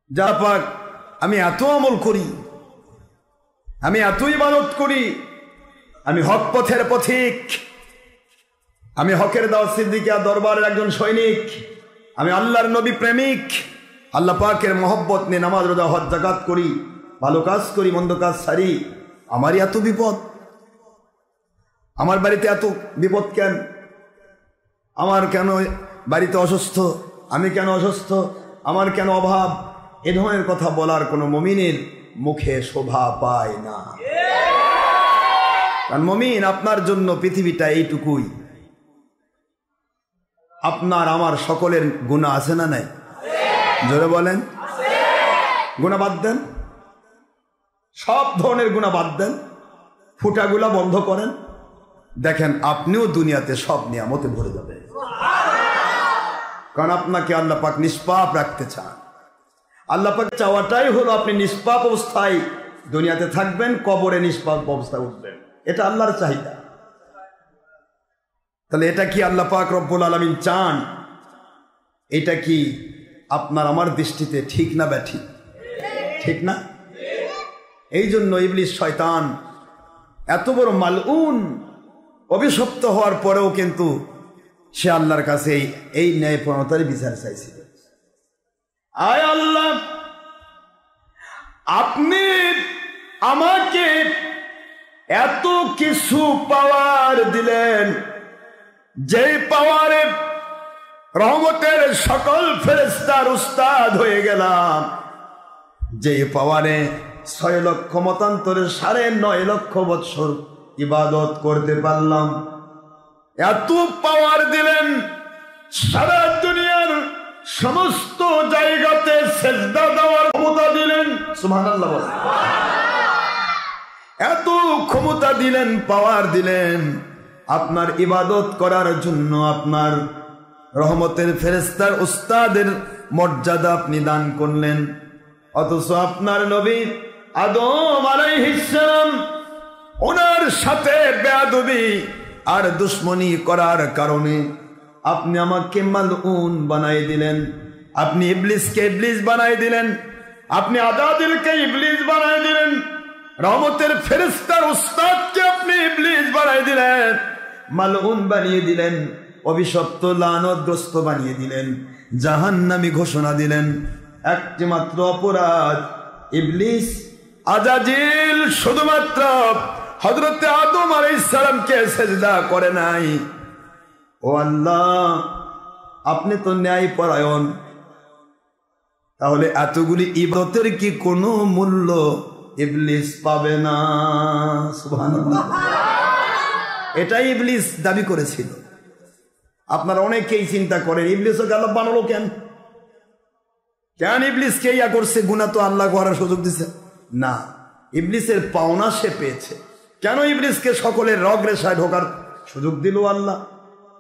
যা পাক আমি এত আমল করি, আমি এত ইবাদত করি, আমি হক পথের পথিক, আমি হকের দাওয়াত সিদ্দিকিয়া দরবারের একজন সৈনিক, আমি আল্লাহর নবী প্রেমিক, আল্লাহ পাকের মহব্বত নিয়ে নামাজ রোজা হজ যাকাত করি, ভালো কাজ করি, মন্দ কাজ ছাড়ি, আমারই এত বিপদ, আমার বাড়িতে এত বিপদ কেন, আমার কেন বাড়িতে অসুস্থ, আমি কেন অসুস্থ, আমার কেন অভাব, এ ধরনের কথা বলার কোনো মুমিনের মুখে শোভা পায় না। কারণ মুমিন আপনার জন্য পৃথিবীটা এইটুকুই, আপনার আমার সকলের গুনাহ আছে না নাই? জোরে বলেন। গুনাহ বাদ দেন, সব ধরনের গুনাহ বাদ দেন, ফুটাগুলা বন্ধ করেন, দেখেন আপনিও দুনিয়াতে সব নিয়ামতে ভরে যাবে। কারণ আপনাকে আল্লাহ পাক নিষ্পাপ রাখতে চান। আল্লাহ পাক চাওয়াটাই হলো আপনি নিষ্পাপ অবস্থায় দুনিয়াতে থাকবেন, কবরে নিষ্পাপ অবস্থায় উঠবেন, এটা আল্লাহর চাহিদা। তাহলে এটা কি আল্লাহ পাক রব্বুল আলামিন চান? এটা কি আপনার আমার দৃষ্টিতে ঠিক না ব্যাঠিক? ঠিক না? এই জন্য ইবলিস শয়তান এত বড় মালউন, অভিশপ্ত হওয়ার পরেও কিন্তু সে আল্লাহর কাছে এই ন্যায়পূর্ণতার বিচার চাইছিল। আয় আল্লাহ, আপনি আমাকে এত কিছু পাওয়ার দিলেন, যেই পাওয়ারে রহমতের সকল ফেরেশতার উস্তাদ হয়ে গেলাম, যে পাওয়ারে 6 লক্ষ মতান্তরে 9.5 লক্ষ বৎসর ইবাদত করতে পারলাম, এত পাওয়ার দিলেন, সারা দুনিয়ার সমস্ত জায়গাতে সেজদা দেওয়ার ক্ষমতা দিলেন, সুবহানাল্লাহ বলেন। এত ক্ষমতা দিলেন, পাওয়ার দিলেন, আপনার ইবাদত করার জন্য আপনার রহমতের ফেরেশতার উস্তাদের মর্যাদা আপনি দান করলেন। অথচ আপনার নবী আদম আলাইহিস সালাম, ওনার সাথে বেয়াদবি আর দুশ্মনী করার কারণে আপনি আমাকে মালউন বানাই দিলেন, আপনি ইবলিসকে ইবলিস বানাই দিলেন, আপনি আজাদিলকে ইবলিস বানাই দিলেন, রহমতের ফেরেশতার উস্তাদকে আপনি ইবলিস বানাই দিলেন, মালউন বানিয়ে দিলেন, অভিশপ্ত লানতগ্রস্ত বানিয়ে দিলেন, জাহান্নামী ঘোষণা দিলেন। একটি মাত্র অপরাধ, ইবলিস আজাজিল শুধুমাত্র হযরতে আদম আলাইহিস সালামকে সিজদা করে নাই। ও আল্লাহ, আপনি তো ন্যায়পরায়ণ, তাহলে এতগুলি ইবাদতের কি কোনো মূল্য ইবলিস পাবে না? সুবহানাল্লাহ। এটাই ইবলিস দাবি করেছিল। আপনারা অনেকেই চিন্তা করেন ইবলিসকে আল্লাহ বানালো কেন? কেন ইবলিসকে ইয়া করছে? গুনাহ তো আল্লাহ করার সুযোগ দিছে না, ইবলিসের পাওনা সে পেয়েছে। কেন ইবলিসকে সকলের রগ রেশায় ঢোকার সুযোগ দিল আল্লাহ?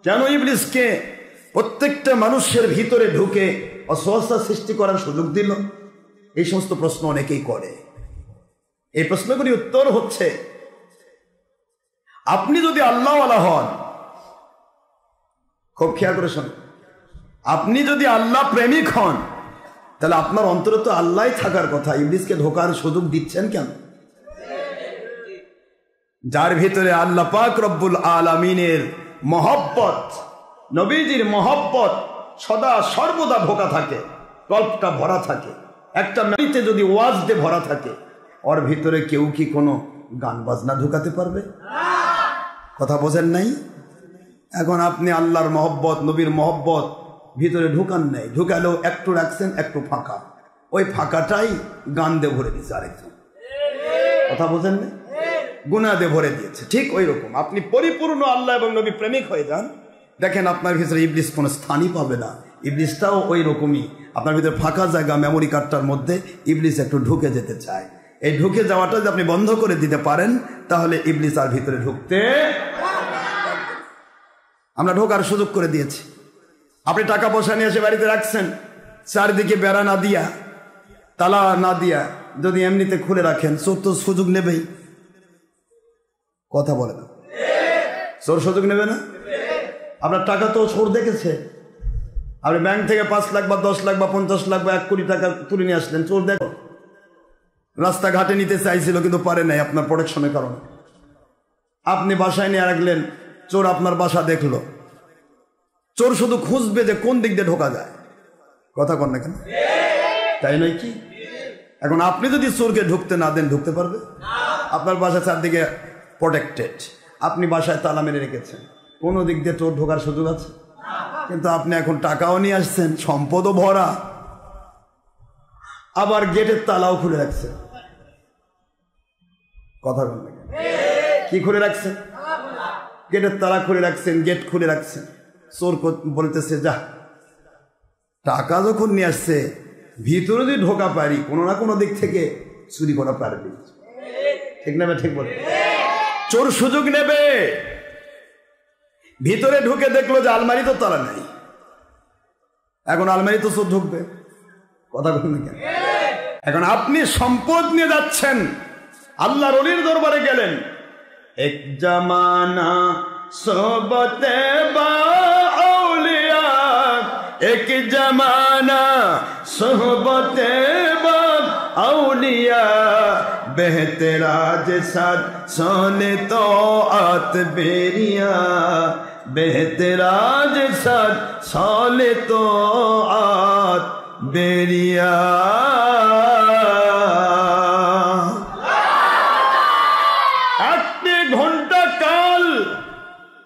কেন ইবলিসকে প্রত্যেকটা মানুষের ভিতরে ঢুকে অসহসা সৃষ্টি করার সুযোগ দিল? এই সমস্ত প্রশ্ন অনেকেই করে। এই প্রশ্নগুলি উত্তর হচ্ছে, আপনি যদি আল্লাহওয়ালা হন, খুব খেয়াল করে শোনেন, আপনি যদি আল্লাহ প্রেমিক হন, তাহলে আপনার অন্তরে তো আল্লাহ থাকার কথা, ইবলিসকে ঢোকার সুযোগ দিচ্ছেন কেন? যার ভিতরে আল্লাহ পাক রব্বুল আলামিনের মহব্বত, নবীজির মহব্বত সদা সর্বদা ঢোকা থাকে, কল্পটা ভরা থাকে, একটা মেয়েতে যদি ওয়াজ দিয়ে ভরা থাকে, ওর ভিতরে কেউ কি কোনো গান বাজনা ঢুকাতে পারবে? কথা বোঝেন নাই? এখন আপনি আল্লাহর মহব্বত, নবীর মহব্বত ভিতরে ঢুকান নাই, ঢুকালেও একটু রাখছেন, একটু ফাঁকা, ওই ফাঁকাটাই গান দিয়ে ভরে দিয়েছে আরেকজন। কথা বোঝেন না? গুনাহ দিয়ে ভরে দিয়েছে। ঠিক ওই রকম আপনি পরিপূর্ণ আল্লাহ এবং নবী প্রেমিক হয়ে যান, দেখেন আপনার ভিতরে ইবলিস কোনো স্থানই পাবে না। ইবলিসটাও ওই রকমই, আপনার ভিতরে ফাঁকা জায়গা, মেমোরি কার্ডটার মধ্যে ইবলিস একটু ঢুকে যেতে চায়। এই ঢুকে যাওয়াটা যদি আপনি বন্ধ করে দিতে পারেন, তাহলে ইবলিস আর ভিতরে ঢুকতে, আমরা ঢোকার সুযোগ করে দিয়েছি। আপনি টাকা পয়সা নিয়ে এসে বাড়িতে রাখছেন, চারদিকে বেড়া না দিয়া, তালা না দিয়া যদি এমনিতে খুলে রাখেন, চোর তো সুযোগ নেবেই। কথা বলে না, চোর সুযোগ নেবে না? আপনার টাকা তো চোর দেখেছে, আপনি ব্যাংক থেকে 5 লাখ বা 10 লাখ বা 50 লাখ বা 1 কোটি টাকা তুলে নিয়ে আসলেন, চোর দেখো রাস্তাঘাটে নিতে চাইছিল কিন্তু পারে নাই আপনার প্রোটেকশনের কারণে। আপনি বাসায় নিয়ে রাখলেন, চোর আপনার বাসা দেখলো। চোর শুধু খুঁজবে যে কোন দিক দিয়ে ঢোকা যায়, কথা কন না কেন, তাই নয় কি? এখন আপনি যদি চোরকে ঢুকতে না দেন, ঢুকতে পারবে? আপনার বাসা চারদিকে প্রোটেক্টেড, আপনি বাসায় তালা মেরে রেখেছেন, কোনো দিক দিয়ে চোর ঢোকার সুযোগ আছে? কিন্তু আপনি এখন টাকাও নিয়ে আসছেন, সম্পদও ভরা, আবার গেটের তালাও খুলে রাখছেন, কথা বল না কেন? কি খুলে রাখছেন? গেটের তালা খুলে রাখছেন, গেট খুলে রাখছেন। চোর বলতেছে যা, টাকা যখন নিয়ে আসছে ভিতরে যদি ঢোকা পারি, কোনো না কোনো দিক থেকে চুরি করা পারবে, ঠিক না? ঠিক বল। চোর সুযোগ নেবে, ভিতরে ঢুকে দেখলো যে আলমারি তো তালা নেই, এখন আলমারি তো চোর ঢুকবে, কথা বলুন কেন? এখন আপনি সম্পদ নিয়ে যাচ্ছেন, আল্লাহর ওলির দরবারে গেলেন, এক জামানা সোহবতে বা আউলিয়া, এক জামানা সোহবতে বা আউলিয়া, বেহতরাজ সাদ সোনে তো আত বেরিয়া, বেহতরাজ সাদ সোনে তো আত বেরিয়া।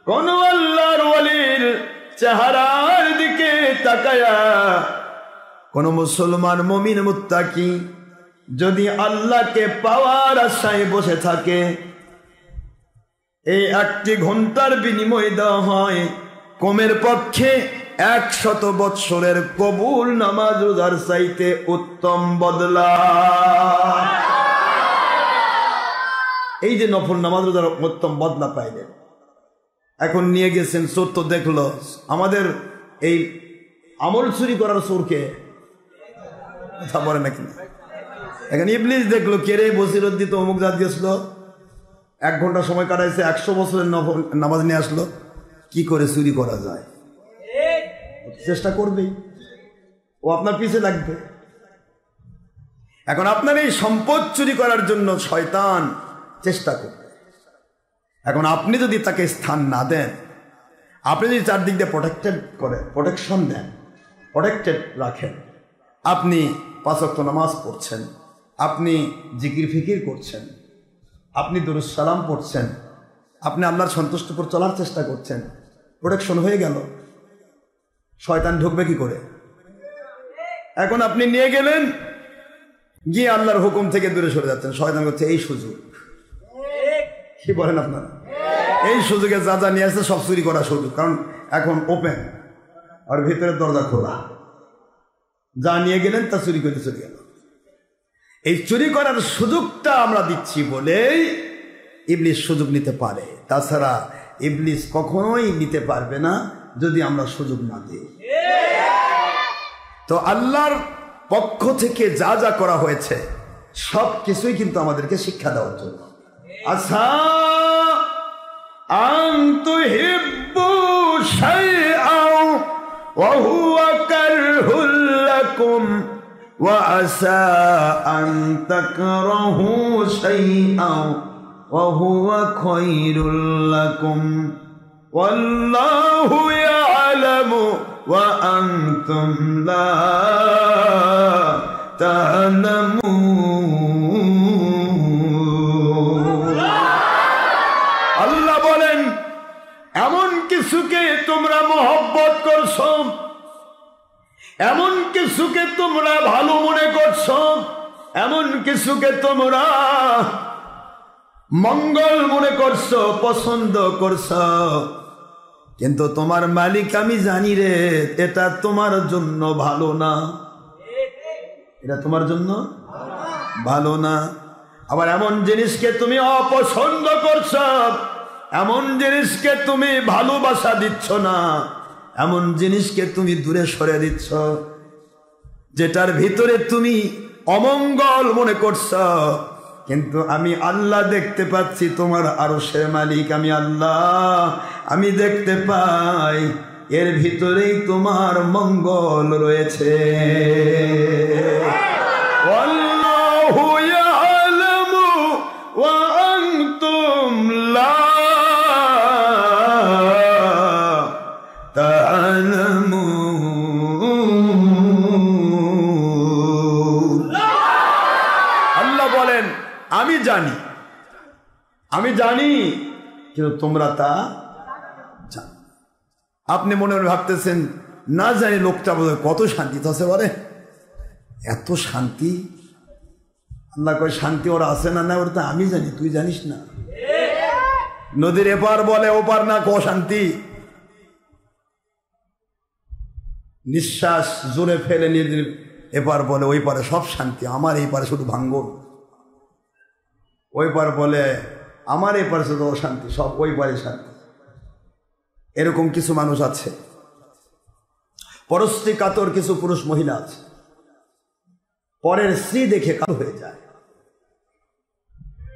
কোন আল্লাহর ওলির চেহারার দিকে তাকায়া কোন মুসলমান মুমিন মুত্তাকি যদি আল্লাহকে পাওয়ার আশায় বসে থাকে, এই 1 ঘন্টার বিনিময় দেওয়া হয় কমের পক্ষে 100 বৎসরের কবুল নামাজ রোজার চাইতে উত্তম বদলা। এই যে নফল নামাজ রোজার উত্তম বদলা পাইলেন, এখন নিয়ে গেছেন, চোর তো দেখলো আমাদের এই আমল চুরি করার চোরকে, কথা বলে নাকি? এখন ইবলিস দেখলো, কে রে বসিরুদ্দিন তো অমুক জাত গেছিল, 1 ঘন্টা সময় কাটাইছে, 100 বছরের নফল নামাজ নিয়ে আসলো, কি করে চুরি করা যায় চেষ্টা করবেই, ও আপনার পিছে লাগবে। এখন আপনার এই সম্পদ চুরি করার জন্য শয়তান চেষ্টা করবে। এখন আপনি যদি তাকে স্থান না দেন, আপনি যদি চারদিক দিয়ে প্রোটেকশন দেন, প্রোটেক্টেড রাখেন, আপনি 5 ওয়াক্ত নামাজ পড়ছেন, আপনি জিকির ফিকির করছেন, আপনি দুরূদ সালাম পড়ছেন, আপনি আল্লাহর সন্তুষ্ট করে চলার চেষ্টা করছেন, প্রোটেকশন হয়ে গেল, শয়তান ঢুকবে কি করে? এখন আপনি নিয়ে গেলেন, গিয়ে আল্লাহর হুকুম থেকে দূরে সরে যাচ্ছেন, শয়তান করছে এই সুযোগ, কি বলেন আপনারা? এই সুযোগে যা যা নিয়ে আসছে সব চুরি করা সুযোগ, কারণ এখন ওপেন আর ভিতরের দরজা খোলা, যা নিয়ে গেলেন তা চুরি করতে চলে গেল। এই চুরি করার সুযোগটা আমরা দিচ্ছি বলেই ইবলিস সুযোগ নিতে পারে, তাছাড়া ইবলিস কখনোই নিতে পারবে না যদি আমরা সুযোগ না দিই। তো আল্লাহর পক্ষ থেকে যা যা করা হয়েছে সব কিছুই কিন্তু আমাদেরকে শিক্ষা দেওয়ার জন্য। আচ্ছা, আনতুহিব্বু শাইআন ওয়া হুয়া কারহুল লাকুম ওয়া আসা আন তাকরাহু শাইআন ওয়া হুয়া খায়রুল লাকুম ওয়াল্লাহু ইয়ালামু ওয়া আনতুম লা তা'লামুন। আল্লাহ বলেন, এমন কিছুকে তোমরা মহব্বত করছো, এমন কিছুকে তোমরা ভালো মনে করছো, এমন কিছুকে তোমরা মঙ্গল মনে করছো, পছন্দ করছো, কিন্তু তোমার মালিক আমি জানি রে, এটা তোমার জন্য ভালো না, এটা তোমার জন্য ভালো না। আবার এমন জিনিসকে তুমি অপছন্দ করছো, এমন জিনিসকে তুমি ভালোবাসা দিচ্ছ না, এমন জিনিসকে তুমি দূরে সরে দিচ্ছ, যেটার ভিতরে তুমি অমঙ্গল মনে করছো, কিন্তু আমি আল্লাহ দেখতে পাচ্ছি, তোমার আরশের মালিক আমি আল্লাহ, আমি দেখতে পাই এর ভিতরেই তোমার মঙ্গল রয়েছে। আল্লাহু ইয়ালামু ওয়া আনতুম লা তা'লামুন। আল্লাহ বলেন আমি জানি কিন্তু তোমরা তা জানো। আপনি মনে মনে ভাবতেছেন না জানি লোকটা বোধহয় কত শান্তিতে আছে, বলে এত শান্তি। আল্লাহ কয় শান্তি ওরা আছে না, ওরা তো আমি জানি, তুই জানিস না। নদীর এপার বলে ওপার না ক শান্তি। নিঃশ্বাস জোরে ফেলে নদীর এপার বলে ওই পারে সব শান্তি, আমার এই পারে শুধু ভাঙ্গন। ওই পার বলে আমার এই পারে শুধু অশান্তি, সব ওই পারে শান্তি। এরকম কিছু মানুষ আছে, পরশ্রী কাতর কিছু পুরুষ মহিলা আছে, পরের স্ত্রী দেখে কাতর হয়ে যায়।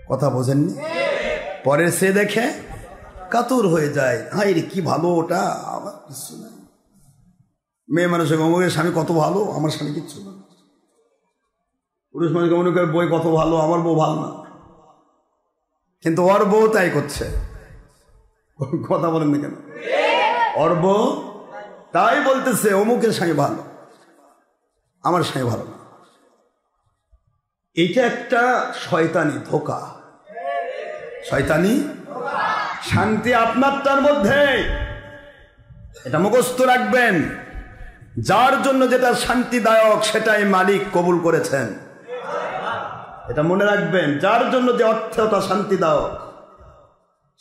কথা বোঝেননি? পরের স্ত্রী দেখে কাতর হয়ে যায়। হাই রে কি ভালো ওটা, আমার কিছু নাই। মেয়ে মানুষের অমুকের স্বামী কত ভালো, আমার স্বামী কিচ্ছু না। পুরুষ মানুষকে মনে করে বই কত ভালো, আমার বউ ভালো না। কিন্তু ওর বউ তাই করছে। কথা বলেন না কেন? ওর বউ তাই বলতেছে অমুকের স্বামী ভালো, আমার স্বামী ভালো না। এটা একটা শয়তানি ধোঁকা, শয়তানি শান্তি আপনার মধ্যে। এটা মুখস্থ রাখবেন, যার জন্য যেটা শান্তিদায়ক সেটাই মালিক কবুল করেছেন। এটা মনে রাখবেন, যার জন্য যে অর্থটা শান্তিদায়ক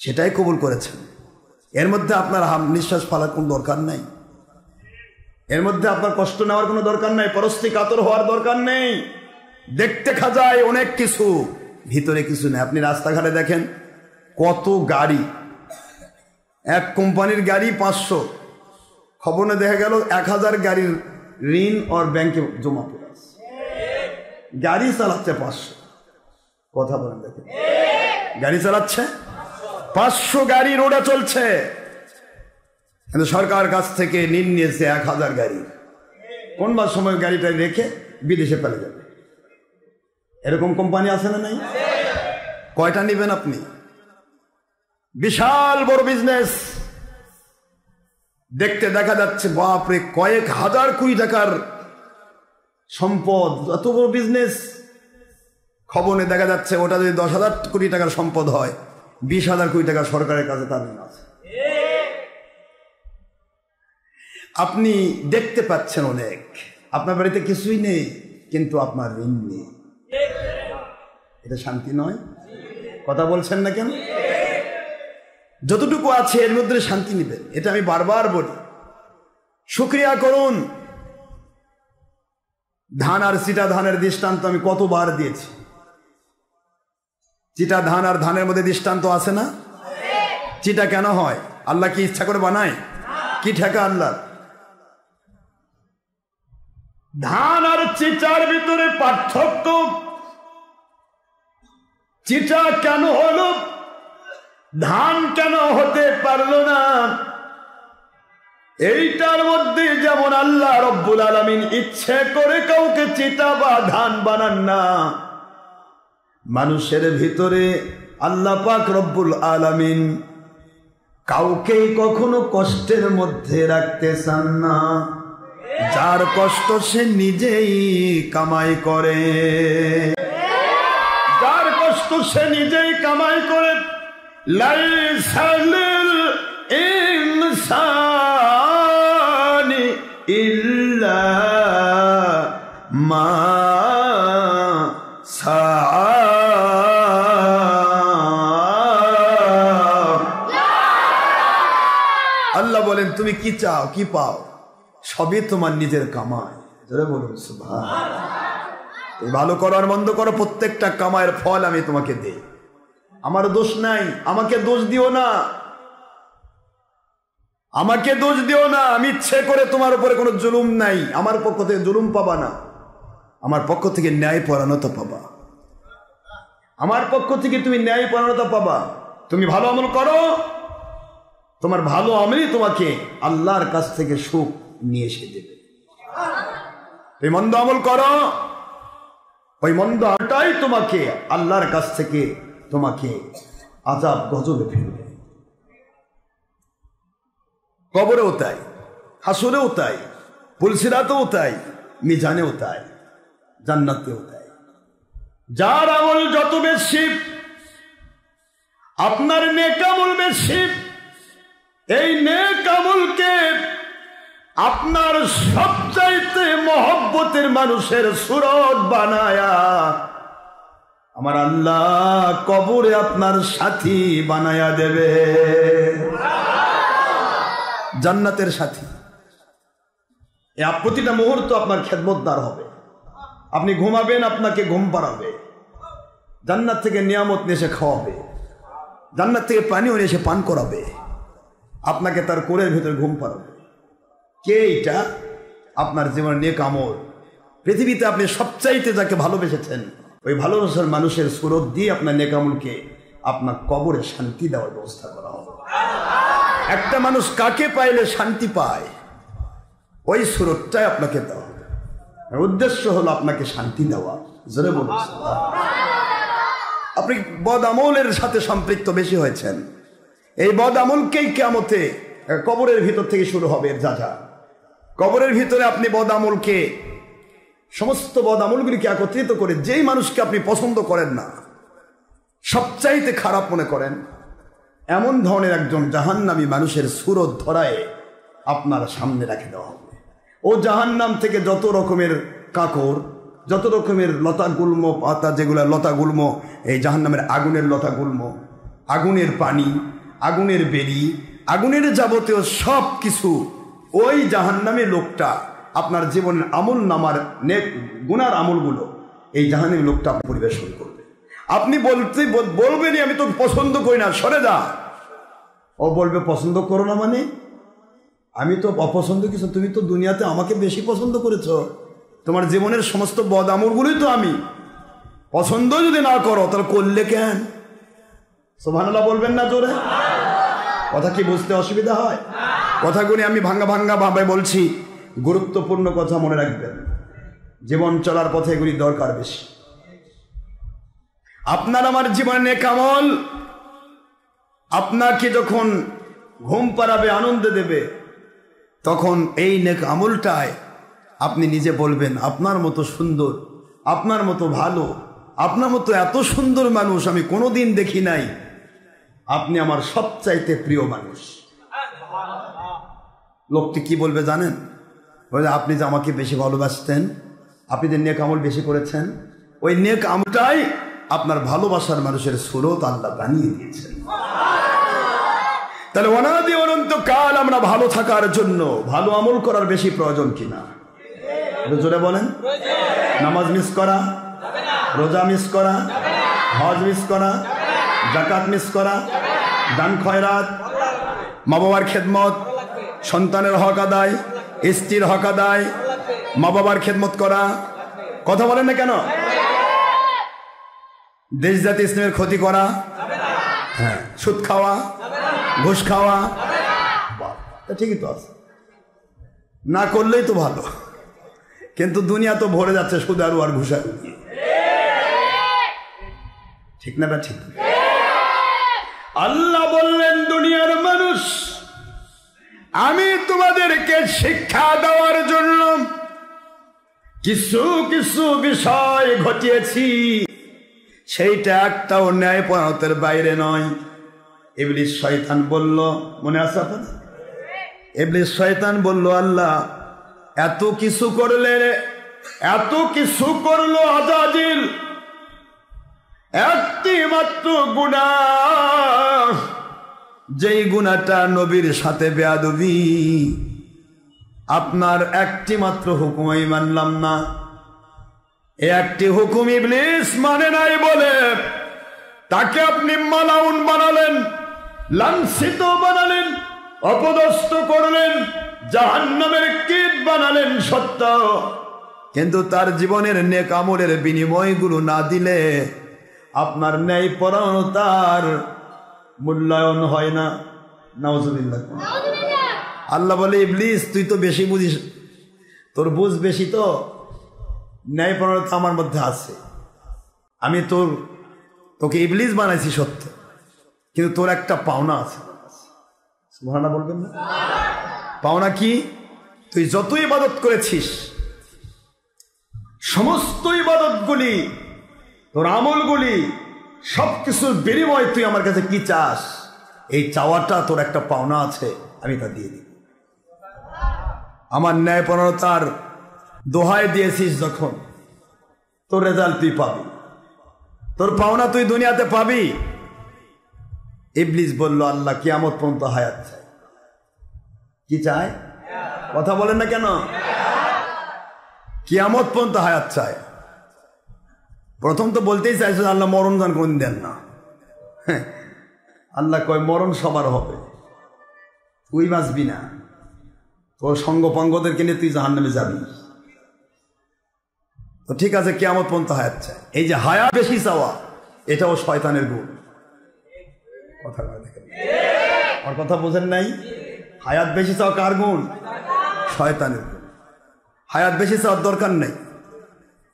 সেটাই কবুল করেছেন। এর মধ্যে আপনার নিঃশ্বাস ফেলার কোনো দরকার নাই, এর মধ্যে আপনার কষ্ট নেওয়ার কোনো দরকার নাই, পরশ্রী কাতর হওয়ার দরকার নেই। দেখতে খাজায় অনেক কিছু, ভিতরে কিছু নেই। আপনি রাস্তাঘাটে দেখেন কত গাড়ি, এক কোম্পানির গাড়ি 500, খবরে দেখা গেল 1000 গাড়ির ঋণ ওর ব্যাংকে জমা পড়ে আছে, গাড়ি চালাচ্ছে 500। কথা বলেন, দেখেন গাড়ি চালাচ্ছে 500 গাড়ি রোডে চলছে, কিন্তু সরকার কাছ থেকে ঋণ নিয়েছে 1000 গাড়ি। কোন বা সময় গাড়িটা রেখে বিদেশে ফেলে যাবে। এরকম কোম্পানি আছে না নাই? কয়টা নেবেন আপনি? বিশাল বড় বিজনেস। দেখতে দেখা যাচ্ছে বাপরে কয়েক হাজার কোটি টাকার সম্পদ, এত বড় বিজনেস। খবরে দেখা যাচ্ছে ওটা যদি 10,000 কোটি টাকার সম্পদ হয়, 20,000 কোটি টাকা সরকারের কাছে তার ঋণ আছে। আপনি দেখতে পাচ্ছেন অনেক, আপনার বাড়িতে কিছুই নেই কিন্তু আপনার ঋণ নেই। এটা শান্তি নয়? কথা বলছেন না কেন? যতটুকু আছে এর মধ্যে শান্তি নেবেন, এটা আমি বারবার বলি। শুকরিয়া করুন। ধান আর চিটা ধানের দৃষ্টান্ত আমি কতবার দিয়েছি। চিটা ধান আর ধানের মধ্যে দৃষ্টান্ত আছে না? চিটা কেন হয়? আল্লাহ কি ইচ্ছা করে বানায়? কি ঠেকা আল্লাহ? ধান আর চিটার ভিতরে পার্থক্য। চিটা কেন হলো, ধান কেন হতে পারলো না? এইটার মধ্যে যেমন আল্লাহ রব্বুল আলামিন ইচ্ছে করে কাউকে চিটা বা ধান বানান না, মানুষের ভিতরে আল্লাহ পাক রব্বুল আলামিন কাউকে কখনো কষ্টের মধ্যে রাখতে চান না। যার কষ্ট সে নিজেই কামাই করে, যার কষ্ট সে নিজেই কামাই করে। লাইসাল ইনসানি ইল্লা মা সা। আল্লাহ বলেন তুমি কি চাও, কি পাও, সবই তোমার নিজের কামাই। বলুন সুবহানাল্লাহ। তুমি ভালো করো আর মন্দ করো, প্রত্যেকটা কামাইয়ের ফল আমি তোমাকে দেই। আমার দোষ নাই, আমাকে দোষ দিও না, আমাকে দোষ দিও না। আমি ইচ্ছে করে তোমার উপরে কোনো জুলুম নাই, আমার পক্ষ থেকে জুলুম পাবা না, আমার পক্ষ থেকে ন্যায় পরায়ণতা পাবা, আমার পক্ষ থেকে তুমি ন্যায় পরায়ণতা পাবা। তুমি ভালো আমল করো, তোমার ভালো আমলই তোমাকে আল্লাহর কাছ থেকে সুখ নিয়ে এসে দেবে। তুমি মন্দ আমল করো, ওই মন্দ আমলটাই তোমাকে আল্লাহর কাছ থেকে তোমাকে আযাব গজবে ফেলবে। কবরেও তাই, হাসরেও তাই, পুলসিরাতেও তাই, মিজানেও তাই, জান্নাতেও তাই। যার আমল যত বেশি, আপনার নেক আমল বেশি, এই নেক আমলকে আপনার সবচাইতে মহব্বতের মানুষের সুরত বানায়া আমার আল্লাহ কবরে আপনার সাথী বানায়া দেবে, জান্নাতের সাথী। প্রতিটা মুহূর্ত আপনার খেদমতদার হবে। আপনি ঘুমাবেন, আপনাকে ঘুম পাড়াবে, জান্নাত থেকে নিয়ামত নিয়ে এসে খাওয়াবে, জান্নাত থেকে পানিও নিয়ে এসে পান করাবে, আপনাকে তার কোলের ভিতরে ঘুম পাড়াবে। কে এটা? আপনার জীবনের নেক আমল। পৃথিবীতে আপনি সবচাইতে যাকে ভালোবেসেছেন, ওই ভালোবাসার মানুষের সুরত দিয়ে আপনার নেক আমলকে আপনার কবরে শান্তি দেওয়ার ব্যবস্থা করা হবে। একটা মানুষ কাকে পাইলে শান্তি পায়, ওই সুরতটাই আপনাকে দেওয়া হবে। উদ্দেশ্য হলো আপনাকে শান্তি দেওয়া। জোরে বলুন। আপনি বদ আমলের সাথে সম্পৃক্ত বেশি হয়েছেন, এই বদ আমলকেই কিয়ামতে কবরের ভিতর থেকে শুরু হবে এর যাজা। কবরের ভিতরে আপনি বদ আমলকে, সমস্ত বদ আমলগুলিকে একত্রিত করে যেই মানুষকে আপনি পছন্দ করেন না, সবচাইতে খারাপ মনে করেন, এমন ধরনের একজন জাহান্নামী মানুষের সুরত ধরায় আপনার সামনে রেখে দেওয়া হবে। ও জাহান্নাম থেকে যত রকমের কাকর, যত রকমের লতা গুল্ম পাতা, যেগুলো লতা গুল্ম, এই জাহান্নামের আগুনের লতা গুল্ম, আগুনের পানি, আগুনের বেরি, আগুনের যাবতীয় সব কিছু ওই জাহান্নামী লোকটা আপনার জীবনের আমল নামার নেক গুনার আমলগুলো এই জাহান্নামী লোকটা পরিবেশন করবে। আপনি বলবেনই আমি তো পছন্দ করি না, সরে যা। ও বলবে পছন্দ করো না মানে? আমি তো অপছন্দ কিছু, তুমি তো দুনিয়াতে আমাকে বেশি পছন্দ করেছো, তোমার জীবনের সমস্ত বদ আমলগুলোই তো আমি পছন্দ যদি না করো তাহলে করলে কেন? সুবহানাল্লাহ বলবেন না জোরে? কথা কি বুঝতে অসুবিধা হয়? কথাগুলি আমি ভাঙ্গা ভাঙ্গা ভাবে বলছি, গুরুত্বপূর্ণ কথা মনে রাখবেন। জীবন চলার পথে এগুলি দরকার বেশি। আপনার আমার জীবনে নেক আমল আপনাকে যখন ঘুম পাড়াবে, আনন্দ দেবে, তখন এই নেক আমলটায় আপনি নিজে বলবেন আপনার মতো সুন্দর, আপনার মতো ভালো, আপনার মতো এত সুন্দর মানুষ আমি কোনোদিন দেখি নাই, আপনি আমার সবচাইতে প্রিয় মানুষ। লোকটি কি বলবে জানেন? বলে আপনি যে আমাকে বেশি ভালোবাসতেন, আপনি যে নেক আমল বেশি করেছেন, ওই নেক আমলটাই আপনার ভালোবাসার মানুষের সুরত আল্লাহ বানিয়ে দিয়েছেন। তাহলে অনাদি অনন্তকাল আমরা ভালো থাকার জন্য ভালো আমল করার বেশি প্রয়োজন কিনা? জোরে বলেন। নামাজ মিস করা, রোজা মিস করা, হজ মিস করা, যাকাত মিস করা, দান খয়রাত, মা বাবার খেদমত, সন্তানের হক আদায়, স্ত্রীর হক আদায়, মা বাবার খেদমত করা, কথা বলেন না কেন? দেশ জাতি ইসলামের ক্ষতি করা, হ্যাঁ, সুদ খাওয়া, ঘুষ খাওয়া, ঠিকই তো আছে, না করলেই তো ভালো। কিন্তু দুনিয়া তো ভরে যাচ্ছে সুদারু আর ঘুষারু, ঠিক না? ঠিক। আল্লাহ বললেন দুনিয়ার মানুষ, আমি তোমাদেরকে শিক্ষা দেওয়ার জন্য কিছু কিছু বিষয় ঘটিয়েছি, সেইটা একটাও ন্যায়পরায়ণতার বাইরে নয়। ইবলিস শয়তান বলল, মনে আছে আপনাদের? ইবলিস শয়তান বলল, আল্লাহ এত কিছু করলে, এত কিছু করলো আজাজিল, একটি মাত্র গুনাহ, যেই গুনাহটা নবীর সাথে বেয়াদবি, আপনার একটি মাত্র হুকুম আমি মানলাম না, এই একটি হুকুম ইবলিস মানে নাই বলে তাকে আপনি মালাউন বানালেন, লাঞ্ছিত বানালেন, অপদস্থ করলেন, জাহান্নামের কীট বানালেন সত্য, কিন্তু তার জীবনের নেক আমলের বিনিময়গুলো না দিলে আপনার ন্যায়পরায়ণতার মূল্যায়ন হয় না। নাউজুবিল্লাহ। আল্লাহ বলে ইবলিস তুই তো বেশি বুঝিস, তোর বুঝ বেশি, তো ন্যায়পরায়ণতা আমার মধ্যে আছে। আমি তোকে ইবলিস বানাইছি সত্য, কিন্তু তোর একটা পাওনা আছে। সুবহানাল্লাহ বলবেন না? পাওনা কি? তুই যত ইবাদত করেছিস, সমস্ত ইবাদতগুলি, তোর আমলগুলি, সবকিছুর বিনিময়ে তুই আমার কাছে কি চাস? এই চাওয়াটা তোর একটা পাওনা আছে, আমি তা দিয়ে দিই। আমার ন্যায়পরায়ণতার দোহাই দিয়েছিস যখন, তোর রেজাল্ট তুই পাবি, তোর পাওনা তুই দুনিয়াতে পাবি। ইবলিস বলল আল্লাহ কিয়ামত পর্যন্ত হায়াত চাই। কি চায়? কথা বলেন না কেন? কিয়ামত পর্যন্ত হায়াত চায়। প্রথম তো বলতেই চাইছে আল্লাহ মরণ দান কোন দেন না। আল্লাহ কয় মরণ সবার হবে, তুই বাঁচবি না, তোর সঙ্গ পঙ্গদেরকে নিয়ে তুই জাহান্নামে যাবি। তো ঠিক আছে, কিয়ামত পর্যন্ত হায়াত চায়। এই যে হায়াত বেশি চাওয়া, এটাও শয়তানের গুণ। কথা দেখেন, আমার কথা বোঝেন নাই? হায়াত বেশি চাওয়া কার গুণ? শয়তানের গুণ। হায়াত বেশি চাওয়ার দরকার নেই,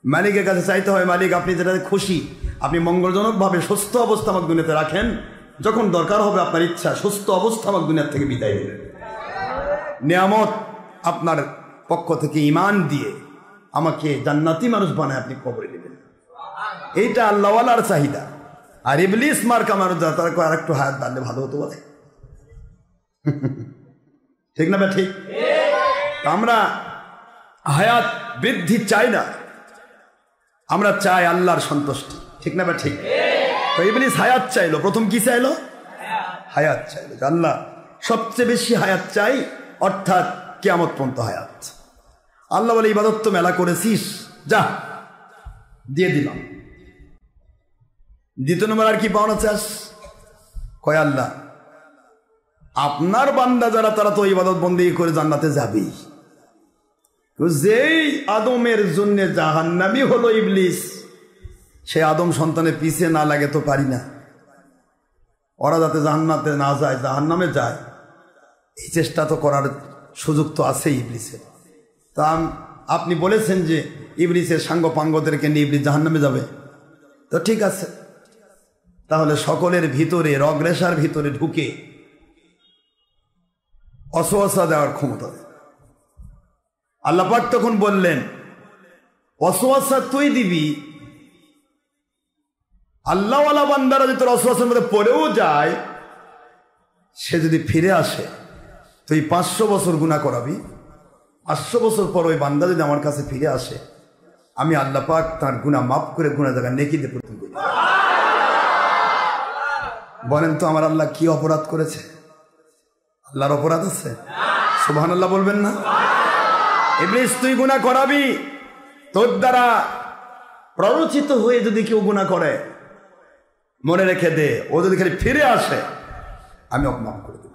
মালিকের কাছে চাইতে হয় মালিক আপনি যেটা খুশি, আপনি মঙ্গলজনকভাবে সুস্থ অবস্থা আমাকে দুনিয়াতে রাখেন, যখন দরকার হবে আপনার ইচ্ছা সুস্থ অবস্থা আমাকে দুনিয়া থেকে বিদায় দেবেন। নিয়ামত আপনার পক্ষ থেকে ঈমান দিয়ে আমাকে জান্নাতি মানুষ বানায় আপনি কবরে দেবেন। এইটা আল্লাহওয়ালার চাহিদা। আর ইবলিস মার্কা মানুষ যা তারা আর একটু হায়াত বাড়লে ভালো হতো বলে, ঠিক না? ঠিক। আমরা হায়াত বৃদ্ধি চাই না, আমরা চাই আল্লাহর সন্তুষ্টি, ঠিক না? ঠিক। তো ইবলিস হায়াত চাইলো, প্রথম কি চাইলো? হায়াত চাইলো। আল্লাহ সবচেয়ে বেশি হায়াত চাই, অর্থাৎ কিয়ামত পর্যন্ত হায়াত। আল্লাহ বলে ইবাদত তো মেলা করেছিস, যা দিয়ে দিলাম। দ্বিতীয় নম্বর আর কি পাওনা চাস? কয় আল্লাহ আপনার বান্দা যারা তারা তো ইবাদত বন্দেগী করে জান্নাতে যাবেই। যেই আদমের জন্য জাহান্নামী হলো ইবলিস, সে আদম সন্তানের পিছে না লাগে তো পারি না, ওরা যাতে জাহান্নাতে না যায়, জাহান্নামে যায়, এই চেষ্টা তো করার সুযোগ তো আছে ইবলিসের। তা আপনি বলেছেন যে ইবলিসের সাঙ্গ পাঙ্গদেরকে নিয়ে ইবলিস জাহান্নামে যাবে, তো ঠিক আছে, তাহলে সকলের ভিতরে রগরেশার ভিতরে ঢুকে অসওয়াসা দেওয়ার ক্ষমতা। আল্লাহ পাক তখন বললেন অসওয়াসা তুই দিবি, আল্লাহওয়ালা বান্দারা যদি তোর অসওয়াসার মধ্যে পড়েও যায়, সে যদি ফিরে আসে তুই 500 বছর গুনাহ করাবি, 500 বছর পর ওই বান্দা যদি আমার কাছে ফিরে আসে, আমি আল্লাহ পাক তার গুনাহ মাফ করে গুনাহ জায়গা নেকি দিয়ে পূরণ করি। বলেন তো আমার আল্লাহ কি অপরাধ করেছে? আল্লাহর অপরাধ আছে? সুবহানাল্লাহ বলবেন না? ইবলিস তুই গুনাহ করাবি, তোর দ্বারা প্ররোচিত হয়ে যদি কেউ গুনাহ করে, মনে রেখে দে, ও যদি খালি ফিরে আসে আমি ওকে মাফ করে দেব।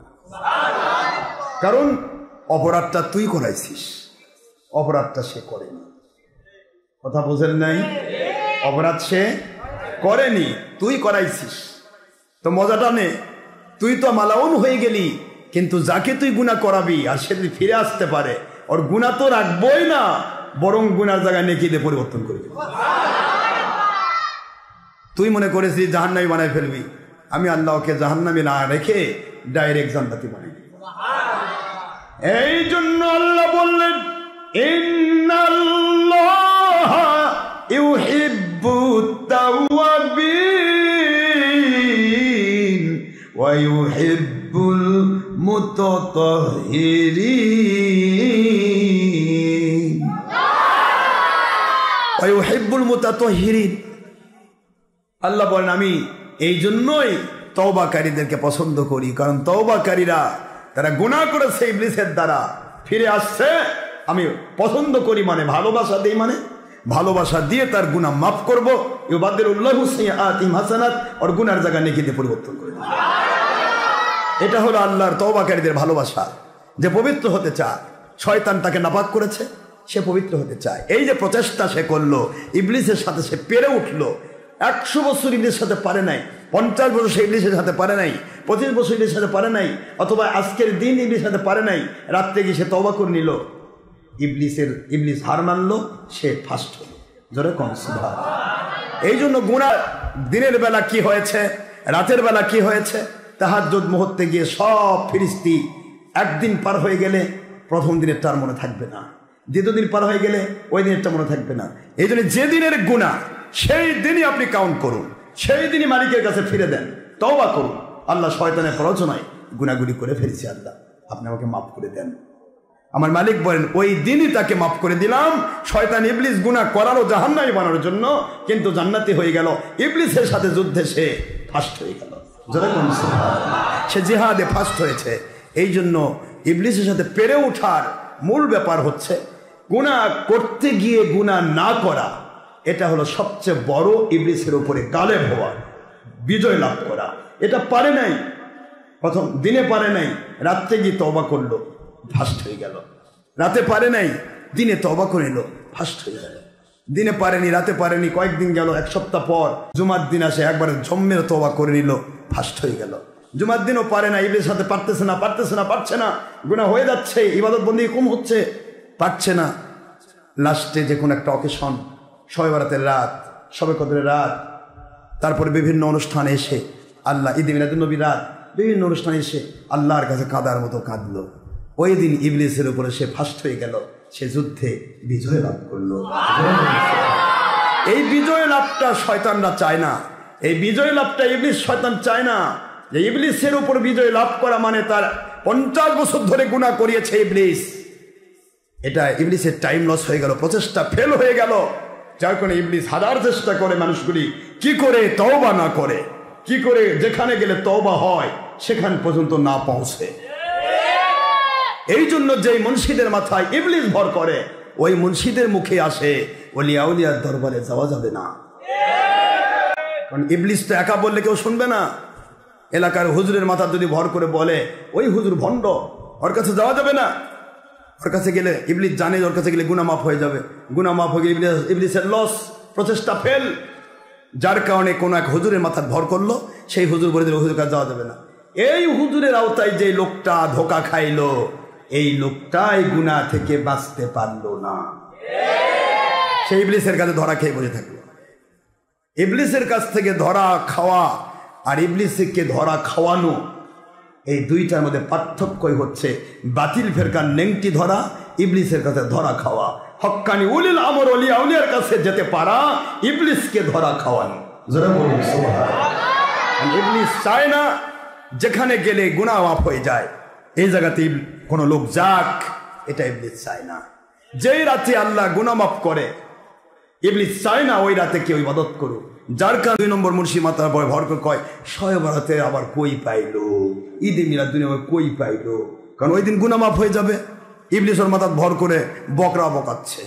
কারণ অপরাধটা তুই করাইছিস, অপরাধটা সে করেনি। কথা বোঝেন নাই? অপরাধ সে করেনি, তুই করাইছিস। তো মজাটা নে, তুই তো মালাউন হয়ে গেলি, কিন্তু যাকে তুই গুনাহ করাবি আর সে যদি ফিরে আসতে পারে, ওর গুনাহ তো রাখবই না, বরং গুনার জায়গায় নেকি দিয়ে পরিবর্তন করবি। তুই মনে করেছিস জাহান্নামী বানাই ফেলবি, আমি আল্লাহকে জাহান্নামী না রেখে ডাইরেক্ট জান্নাতি বানাই। এই জন্য আল্লাহ বললেন ইন্নাল্লাহা ইউহিব্বুত তাওয়াবিন ওয়া ইউহিব্বুল মুতাতাহহিরিন ওয়া ইউহিব্বুল মুতাতাহহিরিন। আল্লাহ বলেন আমি এই জন্যই তওবাকারীদেরকে পছন্দ করি, কারণ তওবাকারীরা তারা গুনাহ করেছে ইবলিসের দ্বারা, ফিরে আসছে, আমি পছন্দ করি, মানে ভালোবাসা দেই, মানে ভালোবাসা দিয়ে তার গুনাহ মাফ করব। ইউবাদদিলুল্লাহু সাইয়্যাতিহিম হাসানাত, ওর গুনার জায়গা নেকিতে পরিবর্তন করে দেব। এটা হলো আল্লাহর তওবাকারীদের ভালোবাসা, যে পবিত্র হতে চায়। শয়তান তাকে নাপাক করেছে, সে পবিত্র হতে চায়। এই যে প্রচেষ্টা সে করলো, ইবলিসের সাথে সে পেরে উঠলো। 100 বছর ইবলিসের সাথে পারে নাই, 50 বছর সে ইবলিসের সাথে পারে নাই, 25 বছর ইবলিসের সাথে পারে নাই, অথবা আজকের দিন ইবলিসের সাথে পারে নাই, রাত্রে গিয়ে সে তওবা করে নিল, ইবলিস হার মানলো, সে ফার্স্ট হলো। জোরে কোন সুবহানাল্লাহ। এই জন্য গুনাহ দিনের বেলা কি হয়েছে, রাতের বেলা কি হয়েছে, তাহাজ্জুদ মুহূর্তে গিয়ে সব ফেরেশতা একদিন পার হয়ে গেলে প্রথম দিনেরটা আর মনে থাকবে না, দ্বিতীয় দিন পার হয়ে গেলে ওই দিনেরটা মনে থাকবে না। এই জন্য যে দিনের গুনাহ সেই দিনই আপনি কাউন্ট করুন, সেই দিনই মালিকের কাছে ফিরে দেন, তওবা করুন। আল্লাহ শয়তানের প্ররোচনায় গুনাহগুলি করে ফেলেছি, আল্লাহ আপনি আমাকে মাফ করে দেন। আমার মালিক বলেন ওই দিনই তাকে মাফ করে দিলাম। শয়তান ইবলিস গুনাহ করারও জাহান্নামী বানানোর জন্য, কিন্তু জান্নাতি হয়ে গেল, ইবলিসের সাথে যুদ্ধে সে ফার্স্ট হয়ে গেল। সে জিহাদে ফার্স্ট হয়েছে। এই জন্য ইবলিসের সাথে পেরে ওঠার মূল ব্যাপার হচ্ছে গুনাহ করতে গিয়ে গুনাহ না করা। এটা হলো সবচেয়ে বড় ইবলিসের উপরে গালেব হওয়া, বিজয় লাভ করা। এটা পারে নাই, প্রথম দিনে পারে নাই, রাত্রে গিয়ে তওবা করলো, ফার্স্ট হয়ে গেল। রাতে পারে নাই, দিনে তওবা করে নিল, ফার্স্ট হয়ে গেল। দিনে পারেনি, রাতে পারেনি, কয়েকদিন গেল, এক সপ্তাহ পর জুমার দিন আসে, একবারে জম্মের তওবা করে নিল, ফার্স্ট হয়ে গেল। জুমার দিনও পারে না, ইবলিসের সাথে পারছে না, গুনাহ হয়ে যাচ্ছে, ইবাদত বন্দেগী কম হচ্ছে, পারছে না। লাস্টে যে কোনো একটা অকেশন, শবে বরাতের রাত, শবে কদরের রাত, তারপরে বিভিন্ন অনুষ্ঠানে এসে আল্লাহ, ঈদে মিলাদুন্নবীর রাত, বিভিন্ন অনুষ্ঠানে এসে আল্লাহর কাছে কাঁদার মতো কাঁদলো। ওই দিন ইবলিসের উপরে সে ফার্স্ট হয়ে গেল, সে যুদ্ধে বিজয় লাভ করলো। এই বিজয় লাভটা শয়তানরা চায় না, এই বিজয় লাভটা ইবলিস শয়তান চায় না। যে ইবলিসের উপর বিজয় লাভ করা মানে তার 50 বছর ধরে গুনাহ করিয়েছে ইবলিস, এটা ইবলিসের টাইম লস হয়ে গেল, প্রচেষ্টা ফেল হয়ে গেল। যার কারণে ইবলিস হাজার চেষ্টা করে মানুষগুলি কি করে তওবা না করে, কি করে যেখানে গেলে তওবা হয় সেখান পর্যন্ত না পৌঁছে। এই জন্য যেই মুন্সিদের মাথায় ইবলিস ভর করে, ওই মুন্সিদের মুখে আসে ওলিয়া উলিয়ার দরবারে যাওয়া যাবে না। কারণ ইবলিস তো একা বললে কেউ শুনবে না। এলাকার হুজুরের মাথা যদি ভর করে বলে ওই হুজুর ভণ্ড, ওর কাছে যাওয়া যাবে না। ওর কাছে গেলে ইবলিস জানে ওর কাছে গেলে গুনাহ মাফ হয়ে যাবে, গুনাহ মাফ হয়ে গেলে ইবলিসের লস, প্রচেষ্টা ফেল। যার কারণে কোনো এক হুজুরের মাথা ভর করলো, সেই হুজুর বলে দিল হুজুরের কাছে যাওয়া যাবে না। এই হুজুরের আওতায় যে লোকটা ধোকা খাইলো, এই লোকটাই গুনাহ থেকে বাঁচতে পারলো না, সেই ইবলিসের কাছে ধরা খেয়ে বসে থাকলো। ইবলিসের কাছ থেকে ধরা খাওয়া আর ইবলিসকে ধরা খাওয়ানো, এই দুইটার মধ্যে পার্থক্যই হচ্ছে বাতিল ফেরকার নেংটি ধরা, ইবলিসের কাছে ধরা খাওয়া। হক্কানি উলিল আমর ওলিয়া উলিয়ার কাছে যেতে পারা, ইবলিসকে ধরা খাওয়ানো। যারা বলুন সুবহানাল্লাহ। ইবলিস চায় না যেখানে গেলে গুনাহ মাফ হয়ে যায়, এই জায়গাতে কোনো লোক যাক, এটা ইবলিস চায় না। যেই রাতে আল্লাহ গুনাহ মাফ করে, ইবলিস চায় না ওই রাতে কেউ ইবাদত করুক। যার কারণে 2 নম্বর মুন্সি মাথার পরে ভর করে কয় শবে বরাতে আবার কই পাইলো, ঈদে মিলাদুন্নবী কই পাইলো, কারণ ওই দিন গুনাহ মাফ হয়ে যাবে। ইবলিস ওর মাথার ভর করে বকরা বকাচ্ছে,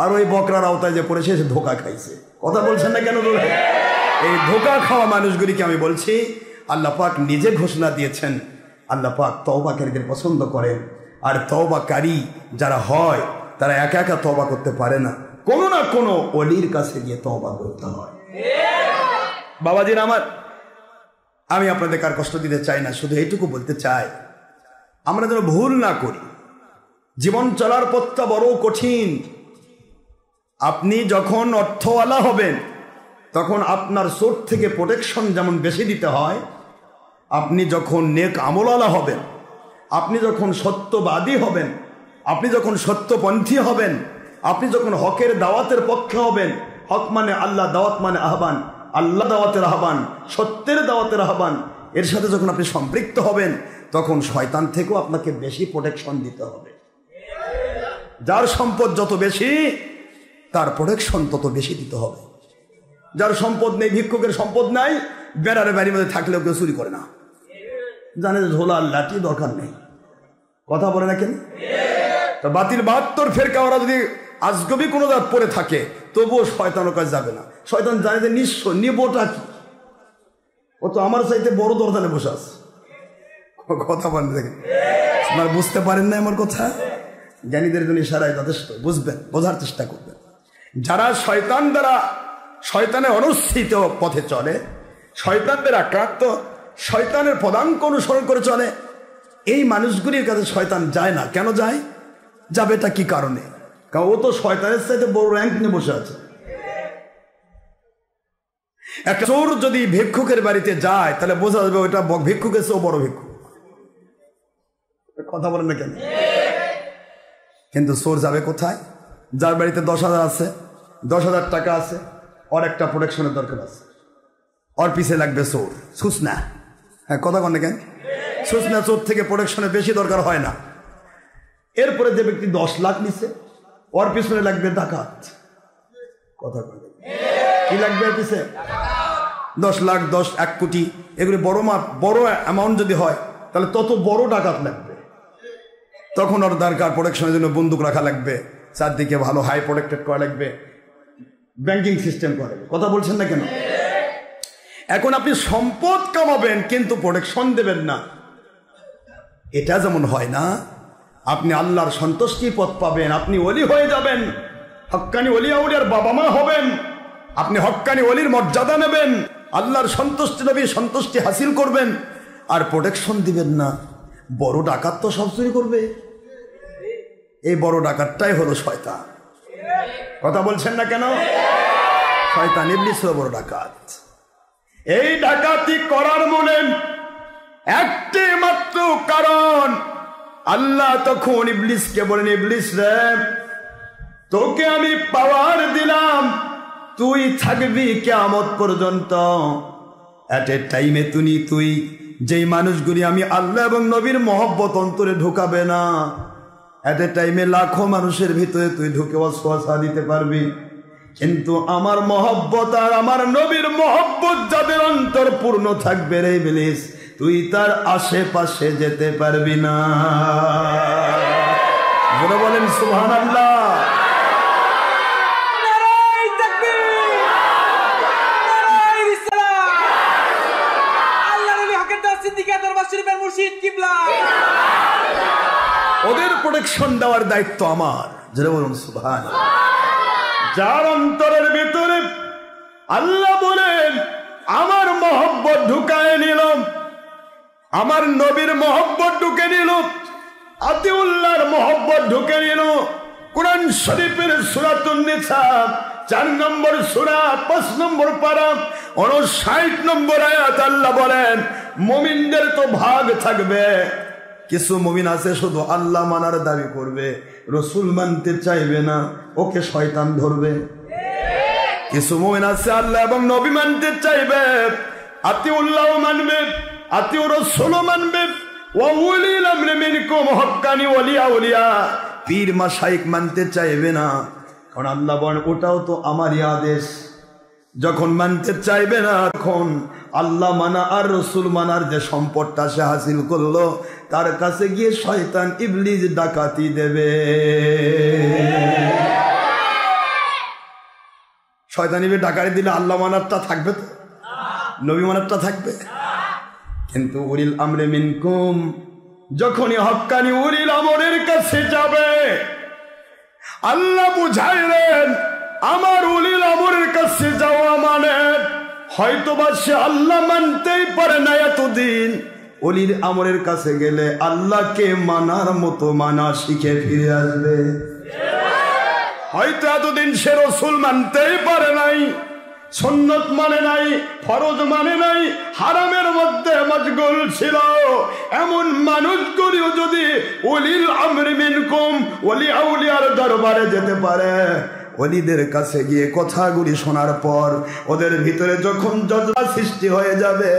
আর ওই বকরার আওতায় যে পড়েছে সে ধোকা খাইছে। কথা বলছেন না কেন? এই ধোকা খাওয়া মানুষগুলিকে আমি বলছি, আল্লাহ পাক নিজে ঘোষণা দিয়েছেন, আল্লাহ পাক তওবাকারীদের পছন্দ করেন। আর তওবাকারী যারা হয় তারা একা একা তওবা করতে পারে না, কোনো না কোনো ওলির কাছে গিয়ে তওবা করতে হয়। বাবাজির আমার, আমি আপনাদের কার কষ্ট দিতে চাই না, শুধু এইটুকু বলতে চাই আমরা যেন ভুল না করি। জীবন চলার পথটা বড় কঠিন। আপনি যখন অর্থওয়ালা হবেন তখন আপনার সোর্স থেকে প্রোটেকশন যেমন বেশি দিতে হয়, আপনি যখন নেক আমলওয়ালা হবেন, আপনি যখন সত্যবাদী হবেন, আপনি যখন সত্যপন্থী হবেন, আপনি যখন হকের দাওয়াতের পক্ষে হবেন, হক মানে আল্লাহ, দাওয়াত মানে আহ্বান, আল্লাহ দাওয়াতের আহ্বান, সত্যের দাওয়াতের আহ্বান, এর সাথে যখন আপনি সম্পৃক্ত হবেন, তখন শয়তান থেকেও আপনাকে বেশি প্রোটেকশন দিতে হবে। যার সম্পদ যত বেশি, তার প্রোটেকশন তত বেশি দিতে হবে। যার সম্পদ নেই, ভিক্ষুকের সম্পদ নাই, বেড়ার বাড়ির মধ্যে থাকলেও কেউ চুরি করে না, জানে ঝোলা লাঠি দরকার নেই। কথা বলে না কেন? তো বাতিল 72 ফেরকা ওরা যদি আজগবি কোনো জাত পড়ে থাকে, তবুও শয়তানের কাছে যাবে না। শয়তান জানে যে নিঃস্ব, নিবোটা কি, ও তো আমার চাইতে বড় দরদানে বসে আছে। কথা বলেন দেখেন, আপনারা বুঝতে পারেন না আমার কথা? জ্ঞানীদের জন্য ইশারায় যথেষ্ট, বুঝবেন, বোঝার চেষ্টা করবেন। যারা শয়তান দ্বারা, শয়তানের অনুসৃত পথে চলে, শয়তানদের আক্রান্ত, শয়তানের পদাঙ্ক অনুসরণ করে চলে, এই মানুষগুলির কাছে শয়তান যায় না। কেন যায়? যাবে এটা কি কারণে? কারণ ও তো শয়তানের সাথে বড় র্যাঙ্ক নিয়ে বসে আছে। একটা চোর যদি ভিক্ষুকের বাড়িতে যায় তাহলে বোঝা যাবে ওইটা ভিক্ষুকের চেয়েও বড় ভিক্ষুক। কথা বলেন না কেন? কিন্তু চোর যাবে কোথায়? যার বাড়িতে 10,000 আছে, 10,000 টাকা আছে, ওর একটা প্রোটেকশনের দরকার আছে, ওর পিছিয়ে লাগবে চোর, সুসনা। হ্যাঁ, কথা বলেন না কেন? সুসনা চোর থেকে প্রোটেকশনের বেশি দরকার হয় না। এরপরে যে ব্যক্তি 10 লাখ নিছে, ওর পিছনে লাগবে ডাকাত। কথা বলেন, কি লাগবে পিছে? 10 লাখ, 1 কোটি, এগুলি বড় অ্যামাউন্ট যদি হয় তাহলে তত বড় ডাকাত লাগবে। তখন ওর দরকার প্রোটেকশনের জন্য বন্দুক রাখা লাগবে, চারদিকে ভালো হাই প্রোটেক্টেড করা লাগবে, ব্যাংকিং সিস্টেম করা লাগবে। কথা বলছেন না কেন? এখন আপনি সম্পদ কামাবেন কিন্তু প্রোটেকশন দেবেন না, এটা যেমন হয় না। আপনি আল্লাহর সন্তুষ্টি পথ পাবেন, আপনি ওলি হয়ে যাবেন, হক্কানি ওলি আউলিয়ার বাবা মা হবেন, আপনি হক্কানি ওলির মর্যাদা নেবেন, আল্লাহর সন্তুষ্টি নবীর সন্তুষ্টি হাসিল করবেন, আর প্রোটেকশন দিবেন না। বড় ডাকাত তো সব চুরি করবে। এই বড় ডাকাতটাই হলো শয়তান। কথা বলছেন না কেন? শয়তান ইবলিস হলো বড় ডাকাত। এই ডাকাতি করার মনে একটি মাত্র কারণ, আল্লাহ তখন ইবলিসকে বলেন, ইবলিস রে, তোকে আমি পাওয়ার দিলাম, তুই থাকবি কিয়ামত পর্যন্ত। এট এ টাইমে তুই যেই মানুষগুলি আমি আল্লাহ এবং নবীর মহব্বত অন্তরে ঢুকাবে না, এট এ টাইমে লাখো মানুষের ভিতরে তুই ঢুকে ওয়াসওয়াসা দিতে পারবি, কিন্তু আমার মহব্বত আর আমার নবীর মহব্বত যাদের অন্তর পূর্ণ থাকবে রে ইবলিস, তুই তার আশেপাশে যেতে পারবি না। বলেন সুবহানাল্লাহ। ওদের প্রোটেকশন দেওয়ার দায়িত্ব আমার। যারা বলুন সুবহানাল্লাহ। যার অন্তরের ভিতরে আল্লাহ বলেন আমার মহব্বত ঢুকায় নিলাম, আমার নবীর মহব্বত ঢুকে নিল, আতিউল্লাহর মহব্বত ঢুকে নিল। কুরআন শরীফের সূরাতুন নিসা 4 নম্বর সূরা 5 নম্বর পারা 59 নম্বর আয়াত আল্লাহ বলেন মুমিনদের তো ভাগ থাকবে। কিছু মুমিন আছে শুধু আল্লাহ মানার দাবি করবে, রাসূল মানতে চাইবে না, ওকে শয়তান ধরবে। কিছু মুমিন আছে আল্লাহ এবং নবী মানতে চাইবে, আতিউল্লাহ মানবে, আতিউর রাসূল মানবে, ওয়া উলিল আমরি মিনকুম হক্কানি ওলিয়া আউলিয়া, পীর মাশায়েখ মানতে চাইবে না। কারণ আল্লাহ বলেন ওটাও তো আমারই আদেশ। যখন মানতে চাইবে না তখন আল্লাহ মানা আর রাসূল মানার যে সম্পদটা সে হাসিল করলো, তার কাছে গিয়ে শয়তান ইবলিস ডাকাতি দেবে। শয়তান ইবলিস ডাকাতি দিলে আল্লাহ মানারটা থাকবে তো, নবী মানারটা থাকবে। কিন্তু উলিল আমরি মিনকুম যখনই হক্কানি উলিল আমরের কাছে যাবে, আল্লাহ বুঝাইলেন আমার উলিল আমরের কাছে যাওয়া মানে হয়তোবা সে আল্লাহ মানতেই পারে না এতদিন, উলিল আমরের কাছে গেলে আল্লাহকে মানার মতো মানা শিখে ফিরে আসবে। হয়তো এতদিন সে রাসূল মানতেই পারে নাই, সুন্নত মানে নাই, ফরজ মানে নাই, হারামের মধ্যে মশগুল ছিল। এমন মানুষগুলিও যদি উলিল আমরি মিনকুম ওলি আউলিয়ার দরবারে যেতে পারে, ওলিদের কাছে গিয়ে কথাগুলি শোনার পর ওদের ভিতরে যখন জজবা সৃষ্টি হয়ে যাবে,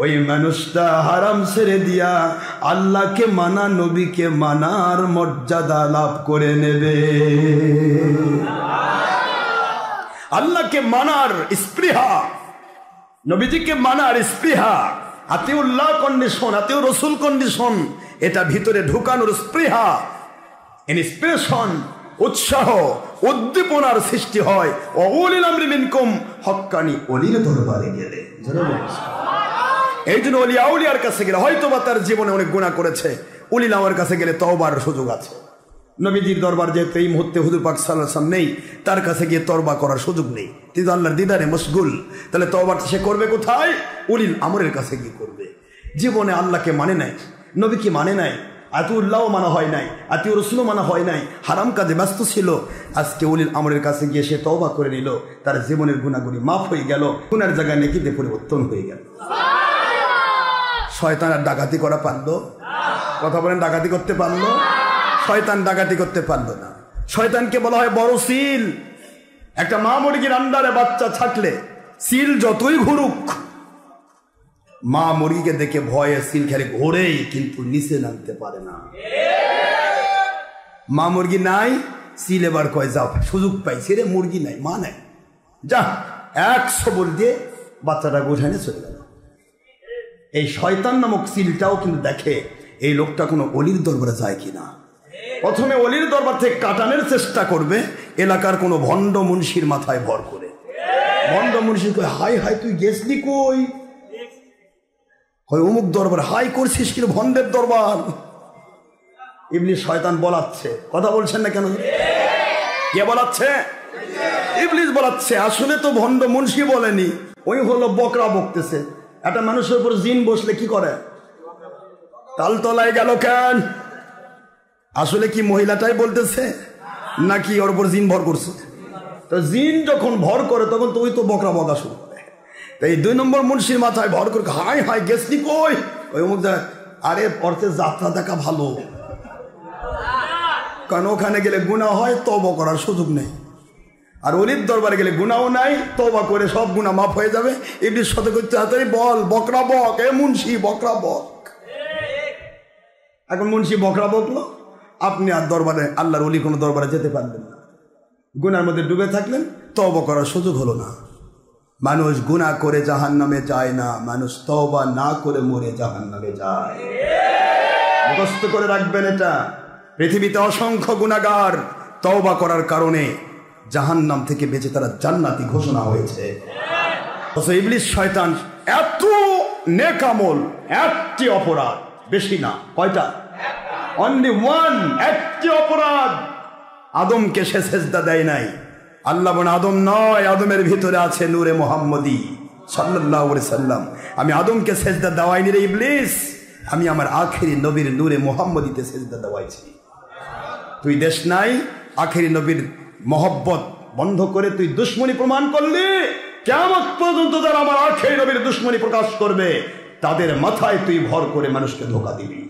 ওই মানুষটা হারাম ছেড়ে দিয়া আল্লাহকে মানা, নবীকে মানার মর্যাদা লাভ করে নেবে। আল্লাহকে মানার স্পৃহা, নবীজিকে মানার স্পৃহা, আতিউল্লাহ কন্ডিশন, আতিউর রাসূল কন্ডিশন, এটা ভিতরে ঢুকানোর স্পৃহা, ইন্সপিরেশন, উৎসাহ, উদ্দীপনার সৃষ্টি হয় উলিল আমরি মিনকুম হক্কানি ওলির দরবারে গেলে। এই জন্য ওলি আউলিয়ার কাছে গেলে হয়তো বা তার জীবনে অনেক গুনাহ করেছে, উলিল আমরের কাছে গেলে তওবার সুযোগ আছে, নবীজির দরবার যেহেতু এই মুহূর্তে হুজুর পাক সাল্লাল্লাহু আলাইহি ওয়াসাল্লাম নেই, তার কাছে গিয়ে তওবা করার সুযোগ নেই, তিনি তো আল্লাহর দিদারে মশগুল। তাহলে তওবাটা সে করবে কোথায়? উলিল আমরের কাছে গিয়ে করবে। জীবনে আল্লাহকে মানে নাই, নবীকে মানে নাই, আতিউল্লাহও মানা হয় নাই, আতিউর রাসূলও মানা হয় নাই, হারাম কাজে ব্যস্ত ছিল। আজকে উলিল আমরের কাছে গিয়ে সে তওবা করে নিল, তার জীবনের গুনাহগুলি মাফ হয়ে গেল, গুনার জায়গায় নেকিতে পরিবর্তন হয়ে গেল। শয়তান আর ডাকাতি করা পারলো? কথা বলেন, ডাকাতি করতে পারলো? শয়তান ডাকাতি করতে পারলো না। শয়তানকে বলা হয় বড় সিল। একটা মা মুরগির আন্ডারে বাচ্চা ছাকলে সিল যতই ঘুরুক, মা মুরগিকে দেখে ভয়ে সিল খেলে ঘোরেই, কিন্তু নিচে নামতে পারে না। মা মুরগি নাই, সিল এবার কয় যাও, সুযোগ পাইছি রে, মুরগি নাই, মা নাই, যা 100 বল দিয়ে বাচ্চাটা গোঠানে চলে গেল। এই শয়তান নামক সিলটাও কিন্তু দেখে এই লোকটা কোনো অলির দরবারে যায় কিনা। প্রথমে অলির দরবার থেকে কাটানোর চেষ্টা করবে, এলাকার কোনো ভণ্ড মুন্সির মাথায় ভর করে। ভণ্ড মুন্সি কয়, হাই হাই তুই গেছলি কই? হয় অমুক দরবার, হাই করছিস কিন্তু ভণ্ডের দরবার। ইবলিস শয়তান বলাচ্ছে, কথা বলছেন না কেন? কে বলাচ্ছে? ইবলিস বলাচ্ছে। আসলে তো ভণ্ড মুন্সি বলেনি, ওই হলো বকরা বকতেছে। একটা মানুষের উপর জিন বসলে কি করে? তালতলায় গেল কেন? আসলে কি মহিলাটাই বলতেছে নাকি ওর উপর জিন ভর করছে? তো জিন যখন ভর করে তখন তো ওই তো বকরা বকা শুরু করে। এই 2 নম্বর মুন্সির মাথায় ভর করে, হাই হাই গেছলি কই? ওই অমুক জায়গায়। আরে অর্থে যাত্রা দেখা ভালো, কারণ ওখানে গেলে গুনাহ হয়, তওবা করার সুযোগ নেই। আর অলির দরবারে গেলে গুনাহও নাই, তওবা করে সব গুনাহ মাফ হয়ে যাবে। ইবলিস সাথে করতে হাতারি বল, বকরা বক, এ মুন্সি বকরা বক। এখন মুন্সি বকরা বকলো, আপনি আর দরবারে, আল্লাহর ওলি কোনো দরবারে যেতে পারবেন না। গুনার মধ্যে ডুবে থাকলেন, তওবা করার সুযোগ হলো না। মানুষ গুনাহ করে জাহান্নামে যায় না, মানুষ তওবা না করে মরে জাহান্নামে যায়। মুখস্থ করে রাখবেন এটা। পৃথিবীতে অসংখ্য গুনাহগার তওবা করার কারণে জাহান্নাম থেকে বেঁচে তারা জান্নাতি ঘোষণা হয়েছে। ইবলিস শয়তান এত নেক আমল, একটি অপরাধ, বেশি না, কয়টা? অনলি ওয়ান, একটি অপরাধ। আদমকে সে সেজদা দেয় নাই। আল্লাহ বলেন আদম নয়, আদমের ভিতরে আছে নূরে মুহাম্মদী সাল্লাল্লাহু আলাইহি সাল্লাম। আমি আদমকে সেজদা দেওয়াইনি রে ইবলিস, আমি আমার আখেরি নবীর নূরে মুহাম্মদীতে সেজদা দেওয়াইছি। তুই দেশ নাই, আখেরি নবীর মহব্বত বন্ধ করে তুই দুশ্মনী প্রমাণ করলি। কিয়ামত পর্যন্ত যারা আমার আখেরি নবীর দুশ্মনী প্রকাশ করবে, তাদের মাথায় তুই ভর করে মানুষকে ধোঁকা দিবি।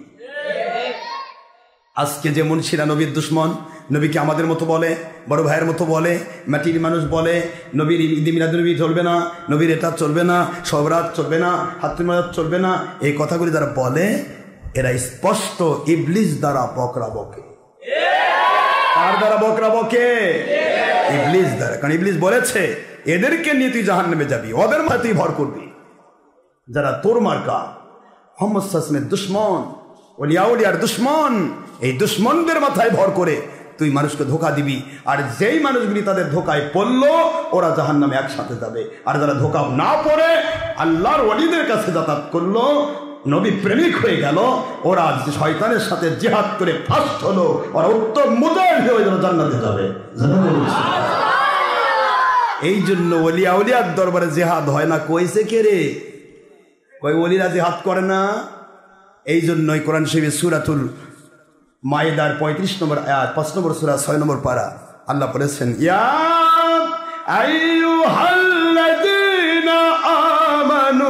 আজকে যে মুন্সিরা নবীর দুশ্মন, নবীকে আমাদের মতো বলে, বড় ভাইয়ের মতো বলে, মাটির মানুষ বলে, নবীর ঈদ মিলাদুন্নবী চলবে না, নবীর এটা চলবে না, সবরাত চলবে না, হাতুম রাত চলবে না, এই কথাগুলি যারা বলে, এরা স্পষ্ট ইবলিস দ্বারা বকরা বকে। কার দ্বারা বকরা বকে? ইবলিস দ্বারা। কারণ ইবলিস বলেছে এদেরকে নিয়ে তুই জাহান্নামে যাবি, ওদের মাথায় তুই ভর করবি। যারা তোর মার্কা, মুহাম্মদ সাল্লাল্লাহু আলাইহি ওয়াসাল্লামের দুশ্মন, ওলিয়া উলিয়ার দুশ্মন, এই দুশ্মনদের মাথায় ভর করে তুই মানুষকে ধোঁকা দিবি। আর যেই মানুষগুলি তাদের ধোঁকায় পড়লো, ওরা জাহান্নামে একসাথে যাবে। আর যারা ধোঁকা না পড়ে আল্লাহর ওলিদের কাছে যাতায়াত করলো, নবী প্রেমিক হয়ে গেল, ওরা শয়তানের সাথে জিহাদ করে ফার্স্ট হলো, ওরা উত্তম মুজাহিদ হয়ে গেল, জান্নাতে যাবে। এই জন্য ওলিয়া উলিয়ার দরবারে জিহাদ হয় না। কইছে কে রে? কই ওলিরা জিহাদ করে না। এই জন্যই কোরআন শরীফে সূরাতুল মাইদার 35 নম্বর আয়াত, 5 নম্বর সূরা 6 নম্বর পারা, আল্লাহ বলেছেন, ইয়া আইয়ুহাল্লাযীনা আমানু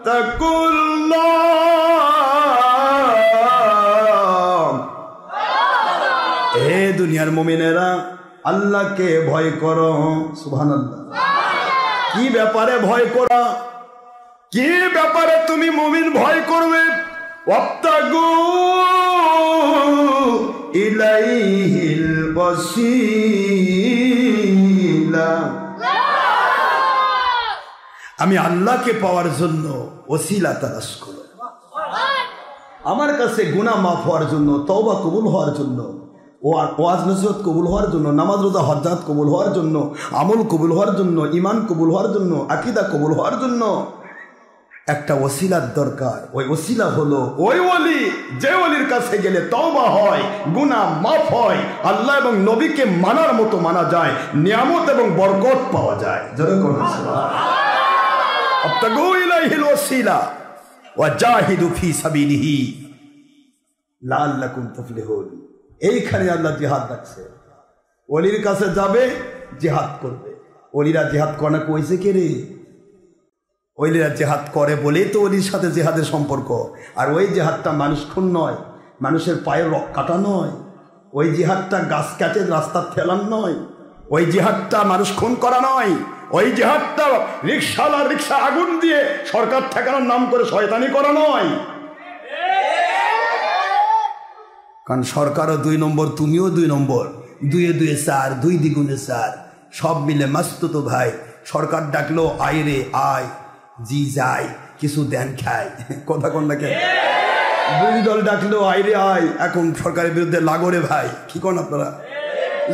তাকুল্লাহ। হে দুনিয়ার মুমিনেরা, আল্লাহকে ভয় করো। সুবহানাল্লাহ। কি ব্যাপারে ভয় করা? কি ব্যাপারে তুমি মুমিন ভয় করবে? ওয়াত্তাকু ইলাইহিল ওয়াসিলা। আমি আল্লাহকে পাওয়ার জন্য ওসিলা তালাশ করো। আমার কাছে গুনাহ মাফ হওয়ার জন্য, তওবা কবুল হওয়ার জন্য, ওয়াজ নসিহত কবুল হওয়ার জন্য, নামাজ রোজা হজ জাকাত কবুল হওয়ার জন্য, আমল কবুল হওয়ার জন্য, ঈমান কবুল হওয়ার জন্য, আকীদা কবুল হওয়ার জন্য একটা ওসিলার দরকার। ওই ওসিলা হলো ওই ওলি, যে ওলির কাছে গেলে তওবা হয়, গুনাহ মাফ হয়, আল্লাহ এবং নবীকে মানার মতো মানা যায়, নিয়ামত এবং বরকত পাওয়া যায়। জোরে করুন সুবহানাল্লাহ। আবতাগু ইলাইহিল ওসিলা ওয়া জাহিদু ফি সাবিলিহি লাআল্লাকুম তুফলিহুন। এইখানে আল্লাহ জিহাদ রাখছে। ওলির কাছে যাবে, জিহাদ করবে। ওলিরা জিহাদ করে না, কইছে কে রে? ওলিরা জেহাদ করে বলেই তো ওলির সাথে জেহাদের সম্পর্ক। আর ওই জেহাদটা মানুষ খুন নয়, মানুষের পায়ের রক কাটা নয়, ওই জিহাদটা গাছ কাটে রাস্তা ফেলান নয়, ওই জিহাদটা মানুষ খুন করা নয়, ওই জিহাদটা রিক্সাওয়ালার রিক্সা আগুন দিয়ে সরকার ঠেকানোর নাম করে শয়তানি করা নয়। কারণ সরকারও 2 নম্বর, তুমিও 2 নম্বর, 2 2 4, 2 দ্বিগুণে 4, সব মিলে মাস্ত তো ভাই। সরকার ডাকলো আয় রে আয়, জি যাই, কিছু দেন খায়, কথা কোন নাকি? বিরোধী দল ডাকলো আয় রে আয়, এখন সরকারের বিরুদ্ধে লাগরে ভাই, কি করেন আপনারা?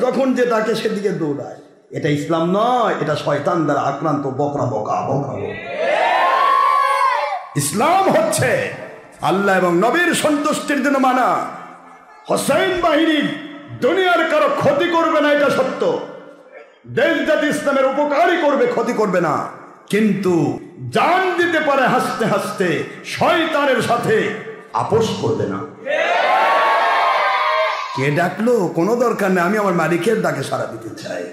যখন যে ডাকে সেদিকে দৌড়ায়। এটা ইসলাম নয়, এটা শয়তান দ্বারা আক্রান্ত বকরা বকা বকাবো। ইসলাম হচ্ছে আল্লাহ এবং নবীর সন্তুষ্টির জন্য মানা। হোসেন বাহিনী দুনিয়ার কারো ক্ষতি করবে না, এটা সত্য। দেশ জাতি ইসলামের উপকারই করবে, ক্ষতি করবে না। কিন্তু জান দিতে পারে হাসতে হাসতে, শয়তানের সাথে আপোষ করবে না। কে ডাকলো কোনো দরকার নেই, আমি আমার মালিকের ডাকে সাড়া দিতে চাই,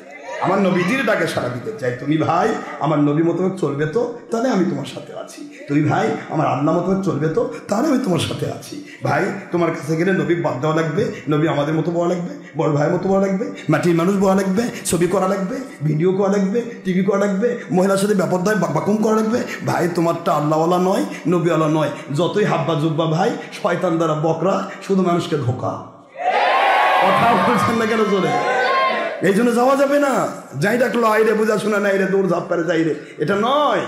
আমার নবীজির ডাকে সাড়া দিতে চাই। তুমি ভাই আমার নবী মোতাবেক চলবে তো, তাহলে আমি তোমার সাথে আছি। তুমি ভাই আমার আল্লাহ মোতাবেক চলবে তো, তাহলে আমি তোমার সাথে আছি। ভাই তোমার কাছে গেলে নবী বাদ দেওয়া লাগবে, নবী আমাদের মতো বলা লাগবে, বড় ভাইয়ের মতো বলা লাগবে, মাটির মানুষ বলা লাগবে, ছবি করা লাগবে, ভিডিও করা লাগবে, টিভি করা লাগবে, মহিলার সাথে ব্যাপারদায় বাকুম করা লাগবে। ভাই তোমারটা আল্লাহওয়ালা নয়, নবীওয়ালা নয়। যতই হাব্বা জুব্বা ভাই, শয়তান দ্বারা বকরা, শুধু মানুষকে ধোকা। কথা বলছেন না কেন জোরে? এই জন্য যাওয়া যাবে না। যাই ডাকলো আইরে, বোঝা শোনা নাই রে, দৌড় ঝাপ পারে যাই রে, এটা নয়।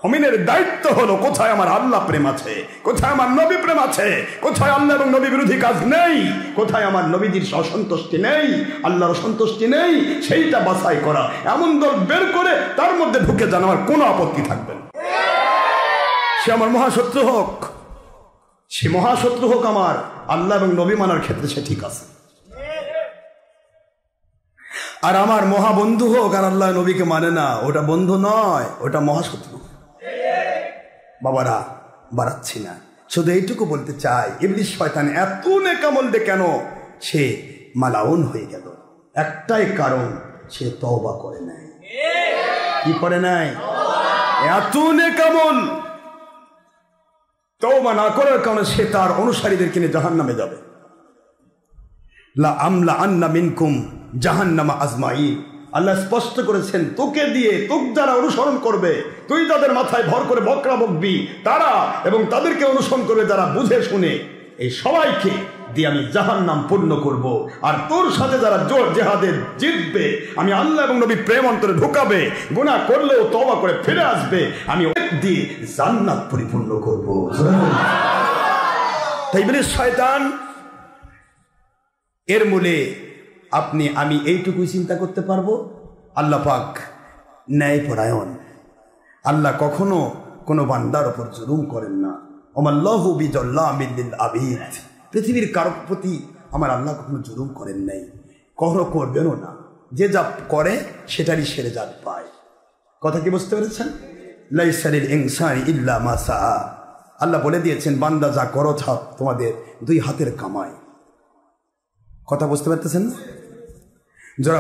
মুমিনের দায়িত্ব হলো কোথায় আমার আল্লাহ প্রেম আছে, কোথায় আমার নবী প্রেম আছে, কোথায় আল্লাহ এবং নবী বিরোধী কাজ নেই, কোথায় আমার নবীজির অসন্তুষ্টি নেই, আল্লাহর সন্তুষ্টি নেই, সেইটা বাছাই করা। এমন দল বের করে তার মধ্যে ঢুকে যান, আমার কোনো আপত্তি থাকবে না। সে আমার মহাশত্রু হোক, সে মহাশত্রু হোক, আমার আল্লাহ এবং নবী মানার ক্ষেত্রে সে ঠিক আছে। আর আমার মহাবন্ধু হোক আর আল্লাহ নবীকে মানে না, ওটা বন্ধু নয়, ওটা মহাশত্রু। বাবারা বাড়াচ্ছি না, শুধু এইটুকু বলতে চাই, ইবলিস শয়তান এত নেকামল দে কেন সে মালাউন হয়ে গেল? একটাই কারণ, সে তওবা করে নাই। কি করে নাই? এত নেকামল, তওবা না করার কারণে সে তার অনুসারীদেরকে নিয়ে জাহান্নামে যাবে। লা আমলা আন্না মিনকুম জাহান্নামা আজমাইন। আল্লাহ স্পষ্ট করেছেন, তোকে দিয়ে, তোকে যারা অনুসরণ করবে, তুই তাদের মাথায় ভর করে বকরা বকবি, তারা এবং তাদেরকে অনুসরণ করবে যারা বুঝে শুনে, এই সবাইকে দিয়ে আমি জাহান্নাম পূর্ণ করব। আর তোর সাথে যারা জোর জেহাদে জিতবে, আমি আল্লাহ এবং নবী প্রেম অন্তরে ঢুকাবে, গুনাহ করলেও তওবা করে ফিরে আসবে, আমি ওকে দিয়ে জান্নাত পরিপূর্ণ করব। তাই বলে শয়তান এর মূলে আপনি আমি এইটুকুই চিন্তা করতে পারবো, আল্লাহ পাক ন্যায়পরায়ণ। আল্লাহ কখনো কোনো বান্দার ওপর জুলুম করেন না। ওমাল্লাহু বিজাল্লামিল লিল আবিদ। পৃথিবীর কারো প্রতি আমার আল্লাহ কখনো জুলুম করেন নাই, কখনো করবেনও না। যে যা করে সেটারই সেরে যা পায়। কথা কি বুঝতে পেরেছেন? লাইসা লিল ইনসানি ইল্লা মা সাআ। আল্লাহ বলে দিয়েছেন, বান্দা যা করো তা তোমাদের 2 হাতের কামাই। কথা বুঝতে পারতেছেন না?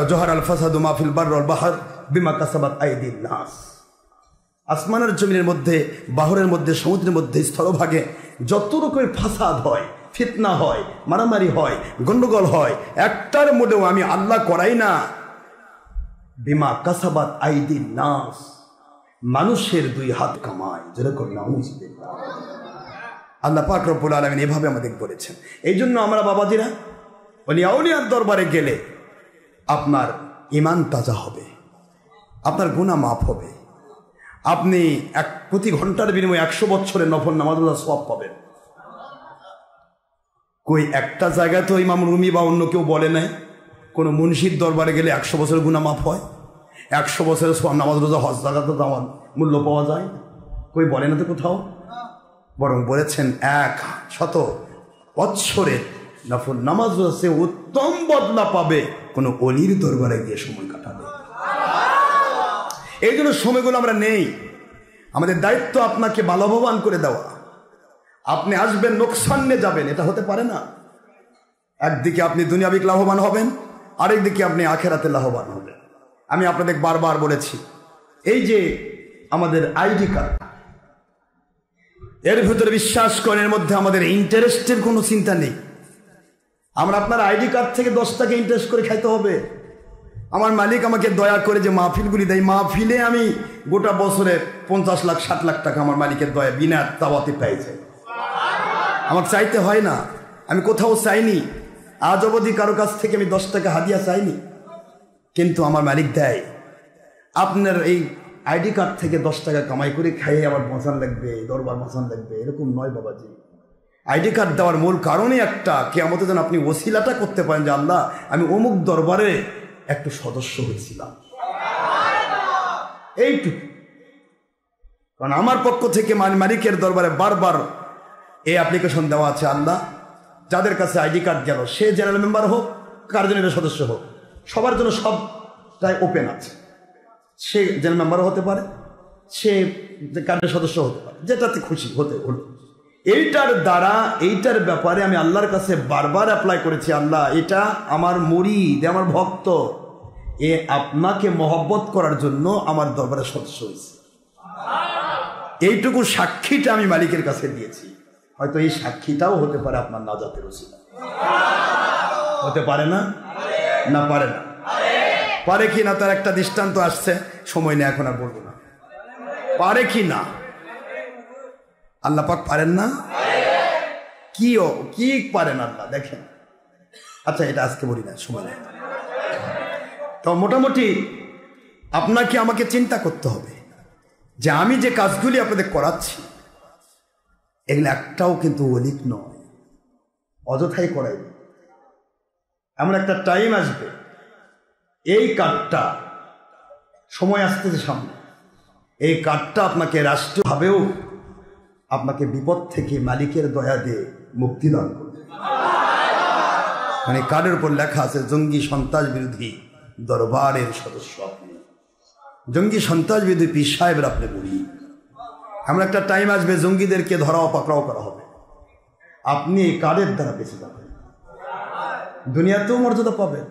জোহর আল ফাসাদু মাহফিল বারর বাহার বিমা কাসাবাত আইদিন নাস। আসমানের জমিনের মধ্যে, বাহরের মধ্যে, সমুদ্রের মধ্যে, স্থলভাগে যত রকমের ফাসাদ হয়, ফিতনা হয়, মারামারি হয়, গন্ডগোল হয়, একটার মধ্যেও আমি আল্লাহ করাই না। বিমা কাসাবাত আইদিন নাস, মানুষের 2 হাত কামায়। যেরকম নাউজুবিল্লাহ। আল্লাহ পাক রব্বুল আলামিন এভাবে আমাদের বলেছেন। এই জন্য আমরা বাবাজিরা ওলিয়া আউলিয়ার দরবারে গেলে আপনার ঈমান তাজা হবে, আপনার গুনাহ মাফ হবে, আপনি প্রতি ঘন্টার বিনিময়ে 100 বছরের নফল নামাজ রোজা সওয়াব পাবেন। কই একটা জায়গায় তো ইমাম রুমি বা অন্য কেউ বলে নাই কোনো মুন্সির দরবারে গেলে 100 বছরের গুনাহ মাফ হয়, 100 বছরের নামাজ রোজা হজ জাকাত দাওয়াত মূল্য পাওয়া যায়। কই বলে না তো কোথাও। বরং বলেছেন 100 বৎসরের নফল নামাজ সে উত্তম বদলা পাবে কোনো অলির দরবারে গিয়ে সময় কাটাবে। এই জন্য সময়গুলো আমরা নেই। আমাদের দায়িত্ব আপনাকে লাভবান করে দেওয়া। আপনি আসবেন নোকসান নিয়ে যাবেন, এটা হতে পারে না। একদিকে আপনি দুনিয়াবিক লাভবান হবেন, আরেকদিকে আপনি আখেরাতে লাভবান হবেন। আমি আপনাদের বারবার বলেছি, এই যে আমাদের আইডি কার্ড, এর ভিতরে বিশ্বাস করেন এর মধ্যে আমাদের ইন্টারেস্টের কোনো চিন্তা নেই। আমরা আপনার আইডি কার্ড থেকে 10 টাকা ইন্টারেস্ট করে খাইতে হবে। আমার মালিক আমাকে দয়া করে যে মাহফিলগুলি দেয়, মাহফিলে আমি গোটা বছরে 50 লাখ 60 লাখ টাকা আমার মালিকের দয়া বিনা দাওয়াতে পেয়ে যাই। আমার চাইতে হয় না, আমি কোথাও চাইনি, আজ অবধি কারো কাছ থেকে আমি 10 টাকা হাদিয়া চাইনি, কিন্তু আমার মালিক দেয়। আপনার এই আইডি কার্ড থেকে 10 টাকা কামাই করে খাইয়ে আমার মশান লাগবে, দরবার মশান লাগবে, এরকম নয় বাবাজি। আইডি কার্ড দেওয়ার মূল কারণই একটা, কিয়ামতে যেন আপনি ওসিলাটা করতে পারেন যে আল্লাহ আমি অমুক দরবারে একটু সদস্য হয়েছিলাম, এইটুকু। কারণ আমার পক্ষ থেকে মালিকের দরবারে বারবার এই অ্যাপ্লিকেশন দেওয়া আছে, আল্লাহ যাদের কাছে আইডি কার্ড গেল সে জেনারেল মেম্বার হোক, কার্জনের সদস্য হোক, সবার জন্য সবটাই ওপেন আছে। সে জেনারেল মেম্বারও হতে পারে, সে কার্ডের সদস্য হতে পারে, যেটাতে খুশি হতে হলো। এইটার দ্বারা এইটার ব্যাপারে আমি আল্লাহর কাছে বারবার অ্যাপ্লাই করেছি, আল্লাহ এটা আমার মুরিদ, আমার ভক্ত, এ আপনাকে মহব্বত করার জন্য আমার দরবারে সদস্য হয়েছে। এইটুকু সাক্ষীটা আমি মালিকের কাছে দিয়েছি। হয়তো এই সাক্ষীটাও হতে পারে আপনার নাজাতের ওসিলা। হতে পারে না? না পারে না? পারে কি না তার একটা দৃষ্টান্ত আসছে, সময় নেই এখন আর বলবো না। পারে কি না? আল্লাহ পাক পারেন না? কি পারেন আল্লাহ দেখেন। আচ্ছা এটা আজকে বলি না, সময় নেই। তো মোটামুটি আপনাকে আমাকে চিন্তা করতে হবে যে আমি যে কাজগুলি আপনাদের করাচ্ছি এগুলো একটাও কিন্তু অলিক নয়, অযথাই করাই। এমন একটা টাইম আসবে, এই কার্ডটা সময় আসতেছে সামনে, এই কার্ডটা আপনাকে রাষ্ট্রীয়ভাবেও আপনাকে বিপদ থেকে মালিকের দয়া দিয়ে মুক্তি দান করবে। মানে কার্ডের উপর লেখা আছে জঙ্গি সন্ত্রাস বিরোধী দরবারের সদস্য আপনি, জঙ্গি সন্ত্রাস বিরোধী পীর সাহেবের আপনি বলি। এমন একটা টাইম আসবে জঙ্গিদেরকে ধরাও পাকড়াও করা হবে, আপনি এই কার্ডের দ্বারা বেঁচে যাবেন, দুনিয়াতেও মর্যাদা পাবেন।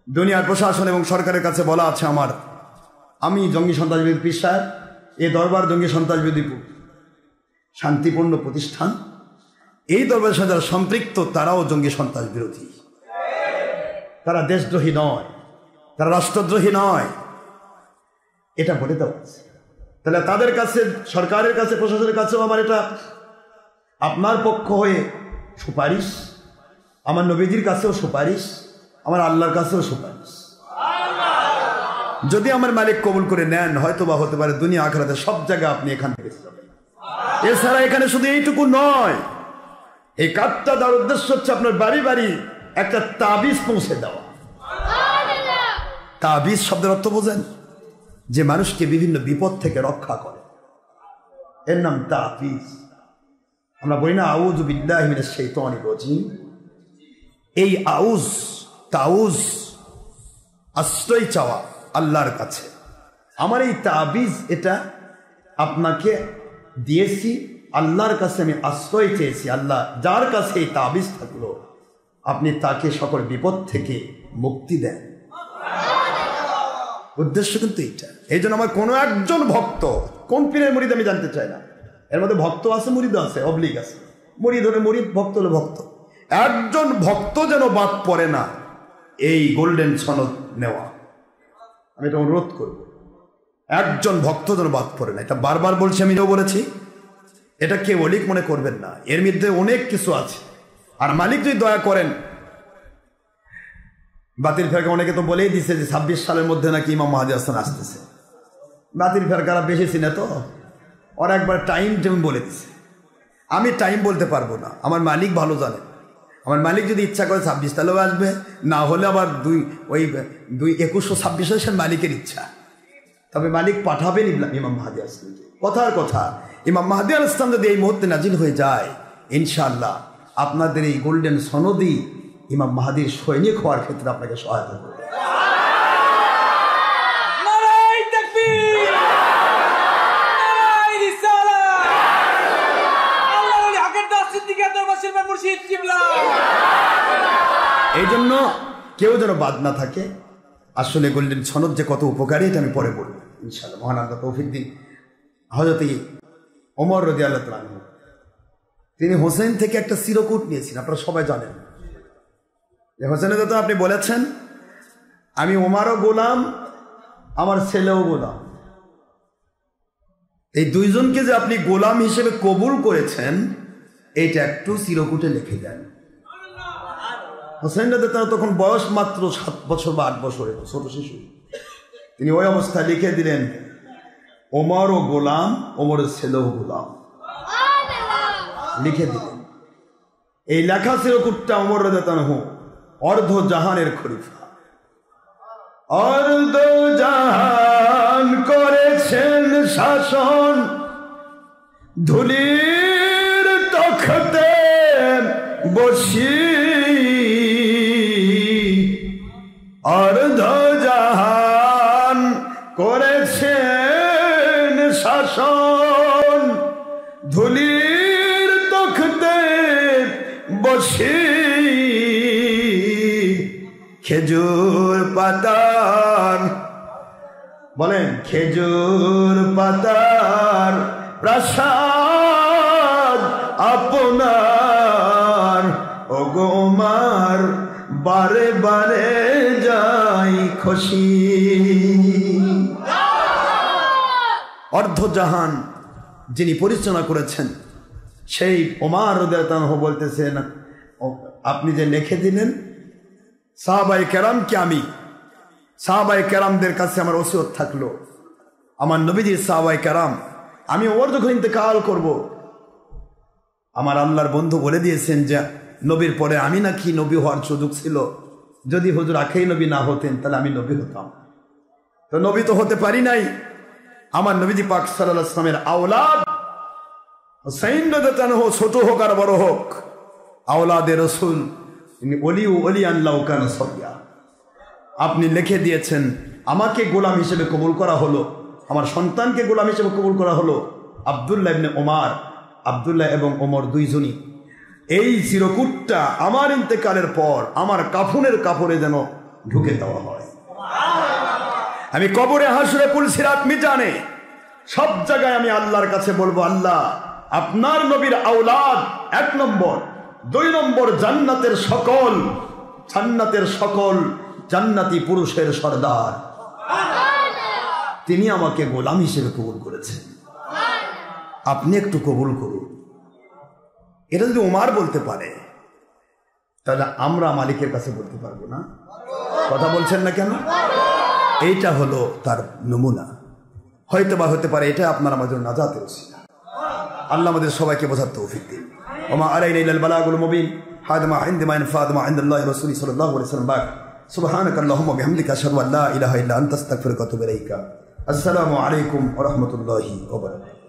দুনিয়ার প্রশাসন এবং সরকারের কাছে বলা আছে আমি জঙ্গি সন্ত্রাস বিরোধী পীর সাহেব, এই দরবার জঙ্গি সন্ত্রাস বিরোধী শান্তিপূর্ণ প্রতিষ্ঠান, এই দরবারের সাথে যারা সম্পৃক্ত তারাও জঙ্গি সন্ত্রাস বিরোধী, তারা দেশদ্রোহী নয়, তারা রাষ্ট্রদ্রোহী নয়, এটা বলে দেওয়া আছে। তাহলে তাদের কাছে, সরকারের কাছে, প্রশাসনের কাছেও আমার এটা আপনার পক্ষ হয়ে সুপারিশ, আমার নবীজির কাছেও সুপারিশ, আমার আল্লাহর কাছেও সুপারিশ। যদি আমার মালিক কবুল করে নেন, হয়তো বা হতে পারে দুনিয়া আখিরাতে সব জায়গায় আপনি এখান থেকে যাবেন। এছাড়া এখানে শুধু এইটুকু নয়, এই কাজটা দেওয়ার উদ্দেশ্য হচ্ছে আপনার বাড়ি বাড়ি একটা তাবিজ পৌঁছে দেওয়া। তাবিজ শব্দের অর্থ বোঝেন? যে মানুষকে বিভিন্ন বিপদ থেকে রক্ষা করে, এর নাম তাবিজ। আমরা বলি না আউযু বিল্লাহি মিনাশ শাইতানির রাজিম। এই তাউজ আশ্রয় চাওয়া আল্লাহর কাছে। আমার এই তাবিজ এটা আপনাকে দিয়েছি, আল্লাহর কাছে আমি আশ্রয় চেয়েছি। আল্লাহ যার কাছে এই তাবিজ থাকলো আপনি তাকে সকল বিপদ থেকে মুক্তি দেন। উদ্দেশ্য কিন্তু এইটা। এই জন্য আমার কোনো একজন ভক্ত, কোন পীরের মুরিদ আমি জানতে চাই না, এর মধ্যে ভক্ত আছে, মুরিদ আছে, অবলিগ আছে। মুরিদ হলে মুরিদ, ভক্ত হলে ভক্ত। একজন ভক্ত যেন বাদ পড়ে না এই গোল্ডেন সনদ নেওয়া, আমি এটা অনুরোধ করব। একজন ভক্ত যেন বাদ পড়ে না, এটা বারবার বলছি, আমি এটাও বলেছি। এটা কে অলিক মনে করবেন না, এর মধ্যে অনেক কিছু আছে। আর মালিক যদি দয়া করেন, বাতিল ফেরকা অনেকে তো বলেই দিছে যে 26 সালের মধ্যে নাকি ইমাম মাহদী হাসান আসতেছে। বাতিল ফেরকারা বেশি চিনে তো, ওরা একবার টাইম টেবিল বলে দিছে। আমি টাইম বলতে পারবো না, আমার মালিক ভালো জানে। আমার মালিক যদি ইচ্ছা করে 26 সালেও আসবে, না হলে আবার 2126 সে মালিকের ইচ্ছা। তবে মালিক পাঠাবেন ইমাম মাহদী আলাইহিস সালামকে। কথার কথা, ইমাম মাহদী আলাইহিস সালাম যদি এই মুহূর্তে নাজিল হয়ে যায়, ইনশাআল্লাহ আপনাদের এই গোল্ডেন সনদই ইমাম মাহদীর সৈনিক হওয়ার ক্ষেত্রে আপনাকে সহায়তা করবে। এই জন্য কেউ যেন বাদ না থাকে। আসলে গোল্ডেন সনদ যে কত উপকারী এটা আমি পরে বলবো ইনশাআল্লাহ। মহান আল্লাহ তৌফিক দিন। হযরত ওমর রাদিয়াল্লাহু তাআলা আনহু তিনি হোসেন থেকে একটা চিরকুট নিয়েছিলেন, আপনারা সবাই জানেন। যে হোসেনের কথা আপনি বলেছেন, আমি ওমরও গোলাম, আমার ছেলেও গোলাম। এই দুইজনকে যে আপনি গোলাম হিসেবে কবুল করেছেন, এইটা একটু চিরকুটে লিখে দেন। হোসেন রাদিয়াল্লাহু তখন বয়স মাত্র 7 বছর বা 8 বছরের ছোট শিশু। তিনি ওই অবস্থায় লিখে দিলেন, ওমরও গোলাম, ওমরের ছেলেও গোলাম, লিখে দিলেন। এই লেখা চিরকুটটা ওমর রাদিয়াল্লাহু অর্ধ জাহানের খলিফা, অর্ধ জাহান করেছেন শাসন, ধুলির তখতে বসি, অর্ধ জাহান করেছেন শাসন, ধুলির তখতে বসি, খেজুর পাতার, বলেন খেজুর পাতার প্রাসাদ আপনার, ওগো ওমর বারে বারে যাই খুশি। অর্ধজাহান যিনি পরিচালনা করেছেন সেই ওমর রাদিয়াল্লাহু আনহু বলতেছেন, আপনি যে লিখে দিলেন সাহাবায়ে কেরামকে, আমি সাহাবায়ে কেরামদের কাছে আমার ওসিয়ত থাকলো, আমার নবীজির সাহাবায়ে কেরাম, আমি ওমর যখন ইন্তেকাল করব, আমার আল্লাহর বন্ধু বলে দিয়েছেন যে নবীর পরে আমি নাকি নবী হওয়ার সুযোগ ছিল, যদি হুজুর আখেরি নবী না হতেন তাহলে আমি নবী হতাম। তো নবী তো হতে পারি নাই। আমার নবীজি পাক সাল্লাল্লাহু আলাইহি ওয়াসাল্লামের আওলাদ হুসাইন রাদিয়াল্লাহু আনহু, ছোট হোক আর বড় হোক, আওলাদে রাসূল, ওলি আল্লাহ কানা সাবিয়া। আপনি লিখে দিয়েছেন, আমাকে গোলাম হিসেবে কবুল করা হলো, আমার সন্তানকে গোলাম হিসেবে কবুল করা হলো। আব্দুল্লাহ ইবনে ওমর, আব্দুল্লাহ এবং ওমর দুইজনই। এই চিরকুটটা আমার ইন্তেকালের পর আমার কাফনের কাপড়ে যেন ঢুকে দেওয়া হয়। আমি কবরে, হাসরে, কুল, সিরাত, মিজানে সব জায়গায় আমি আল্লাহর কাছে বলবো, আল্লাহ আপনার নবীর আওলাদ 1 নম্বর, 2 নম্বর জান্নাতের সকল জান্নাতি পুরুষের সর্দার, তিনি আমাকে গোলাম হিসেবে কবুল করেছেন, আপনি একটু কবুল করুন। এটা যদি ওমর বলতে পারে, তাহলে আমরা মালিকের কাছে বলতে পারবো না? কথা বলছেন না কেন? এইটা হলো তার নমুনা। হয়তো বা হতে পারে এটা আপনার আমাদের নাজাতের ওসিলা। আল্লাহ আমাদের সবাইকে বোঝার তৌফিক দিন। ওমা আলাইনা ইল্লাল বালাগুল মুবিন, হাদমা ইনদামা ইনফাদমা ইনদাল্লাহি রাসূলি সাল্লাল্লাহু আলাইহি ওয়াসাল্লাম। সুবহানাকাল্লাহুম্মা বিহামদিকা আশহাদু আল্লা ইলাহা ইল্লা আনতা আস্তাগফিরুকা ওয়া আতুবু ইলাইকা। আসসালামু আলাইকুম ওয়া রাহমাতুল্লাহি ওয়া বারাকাতুহু।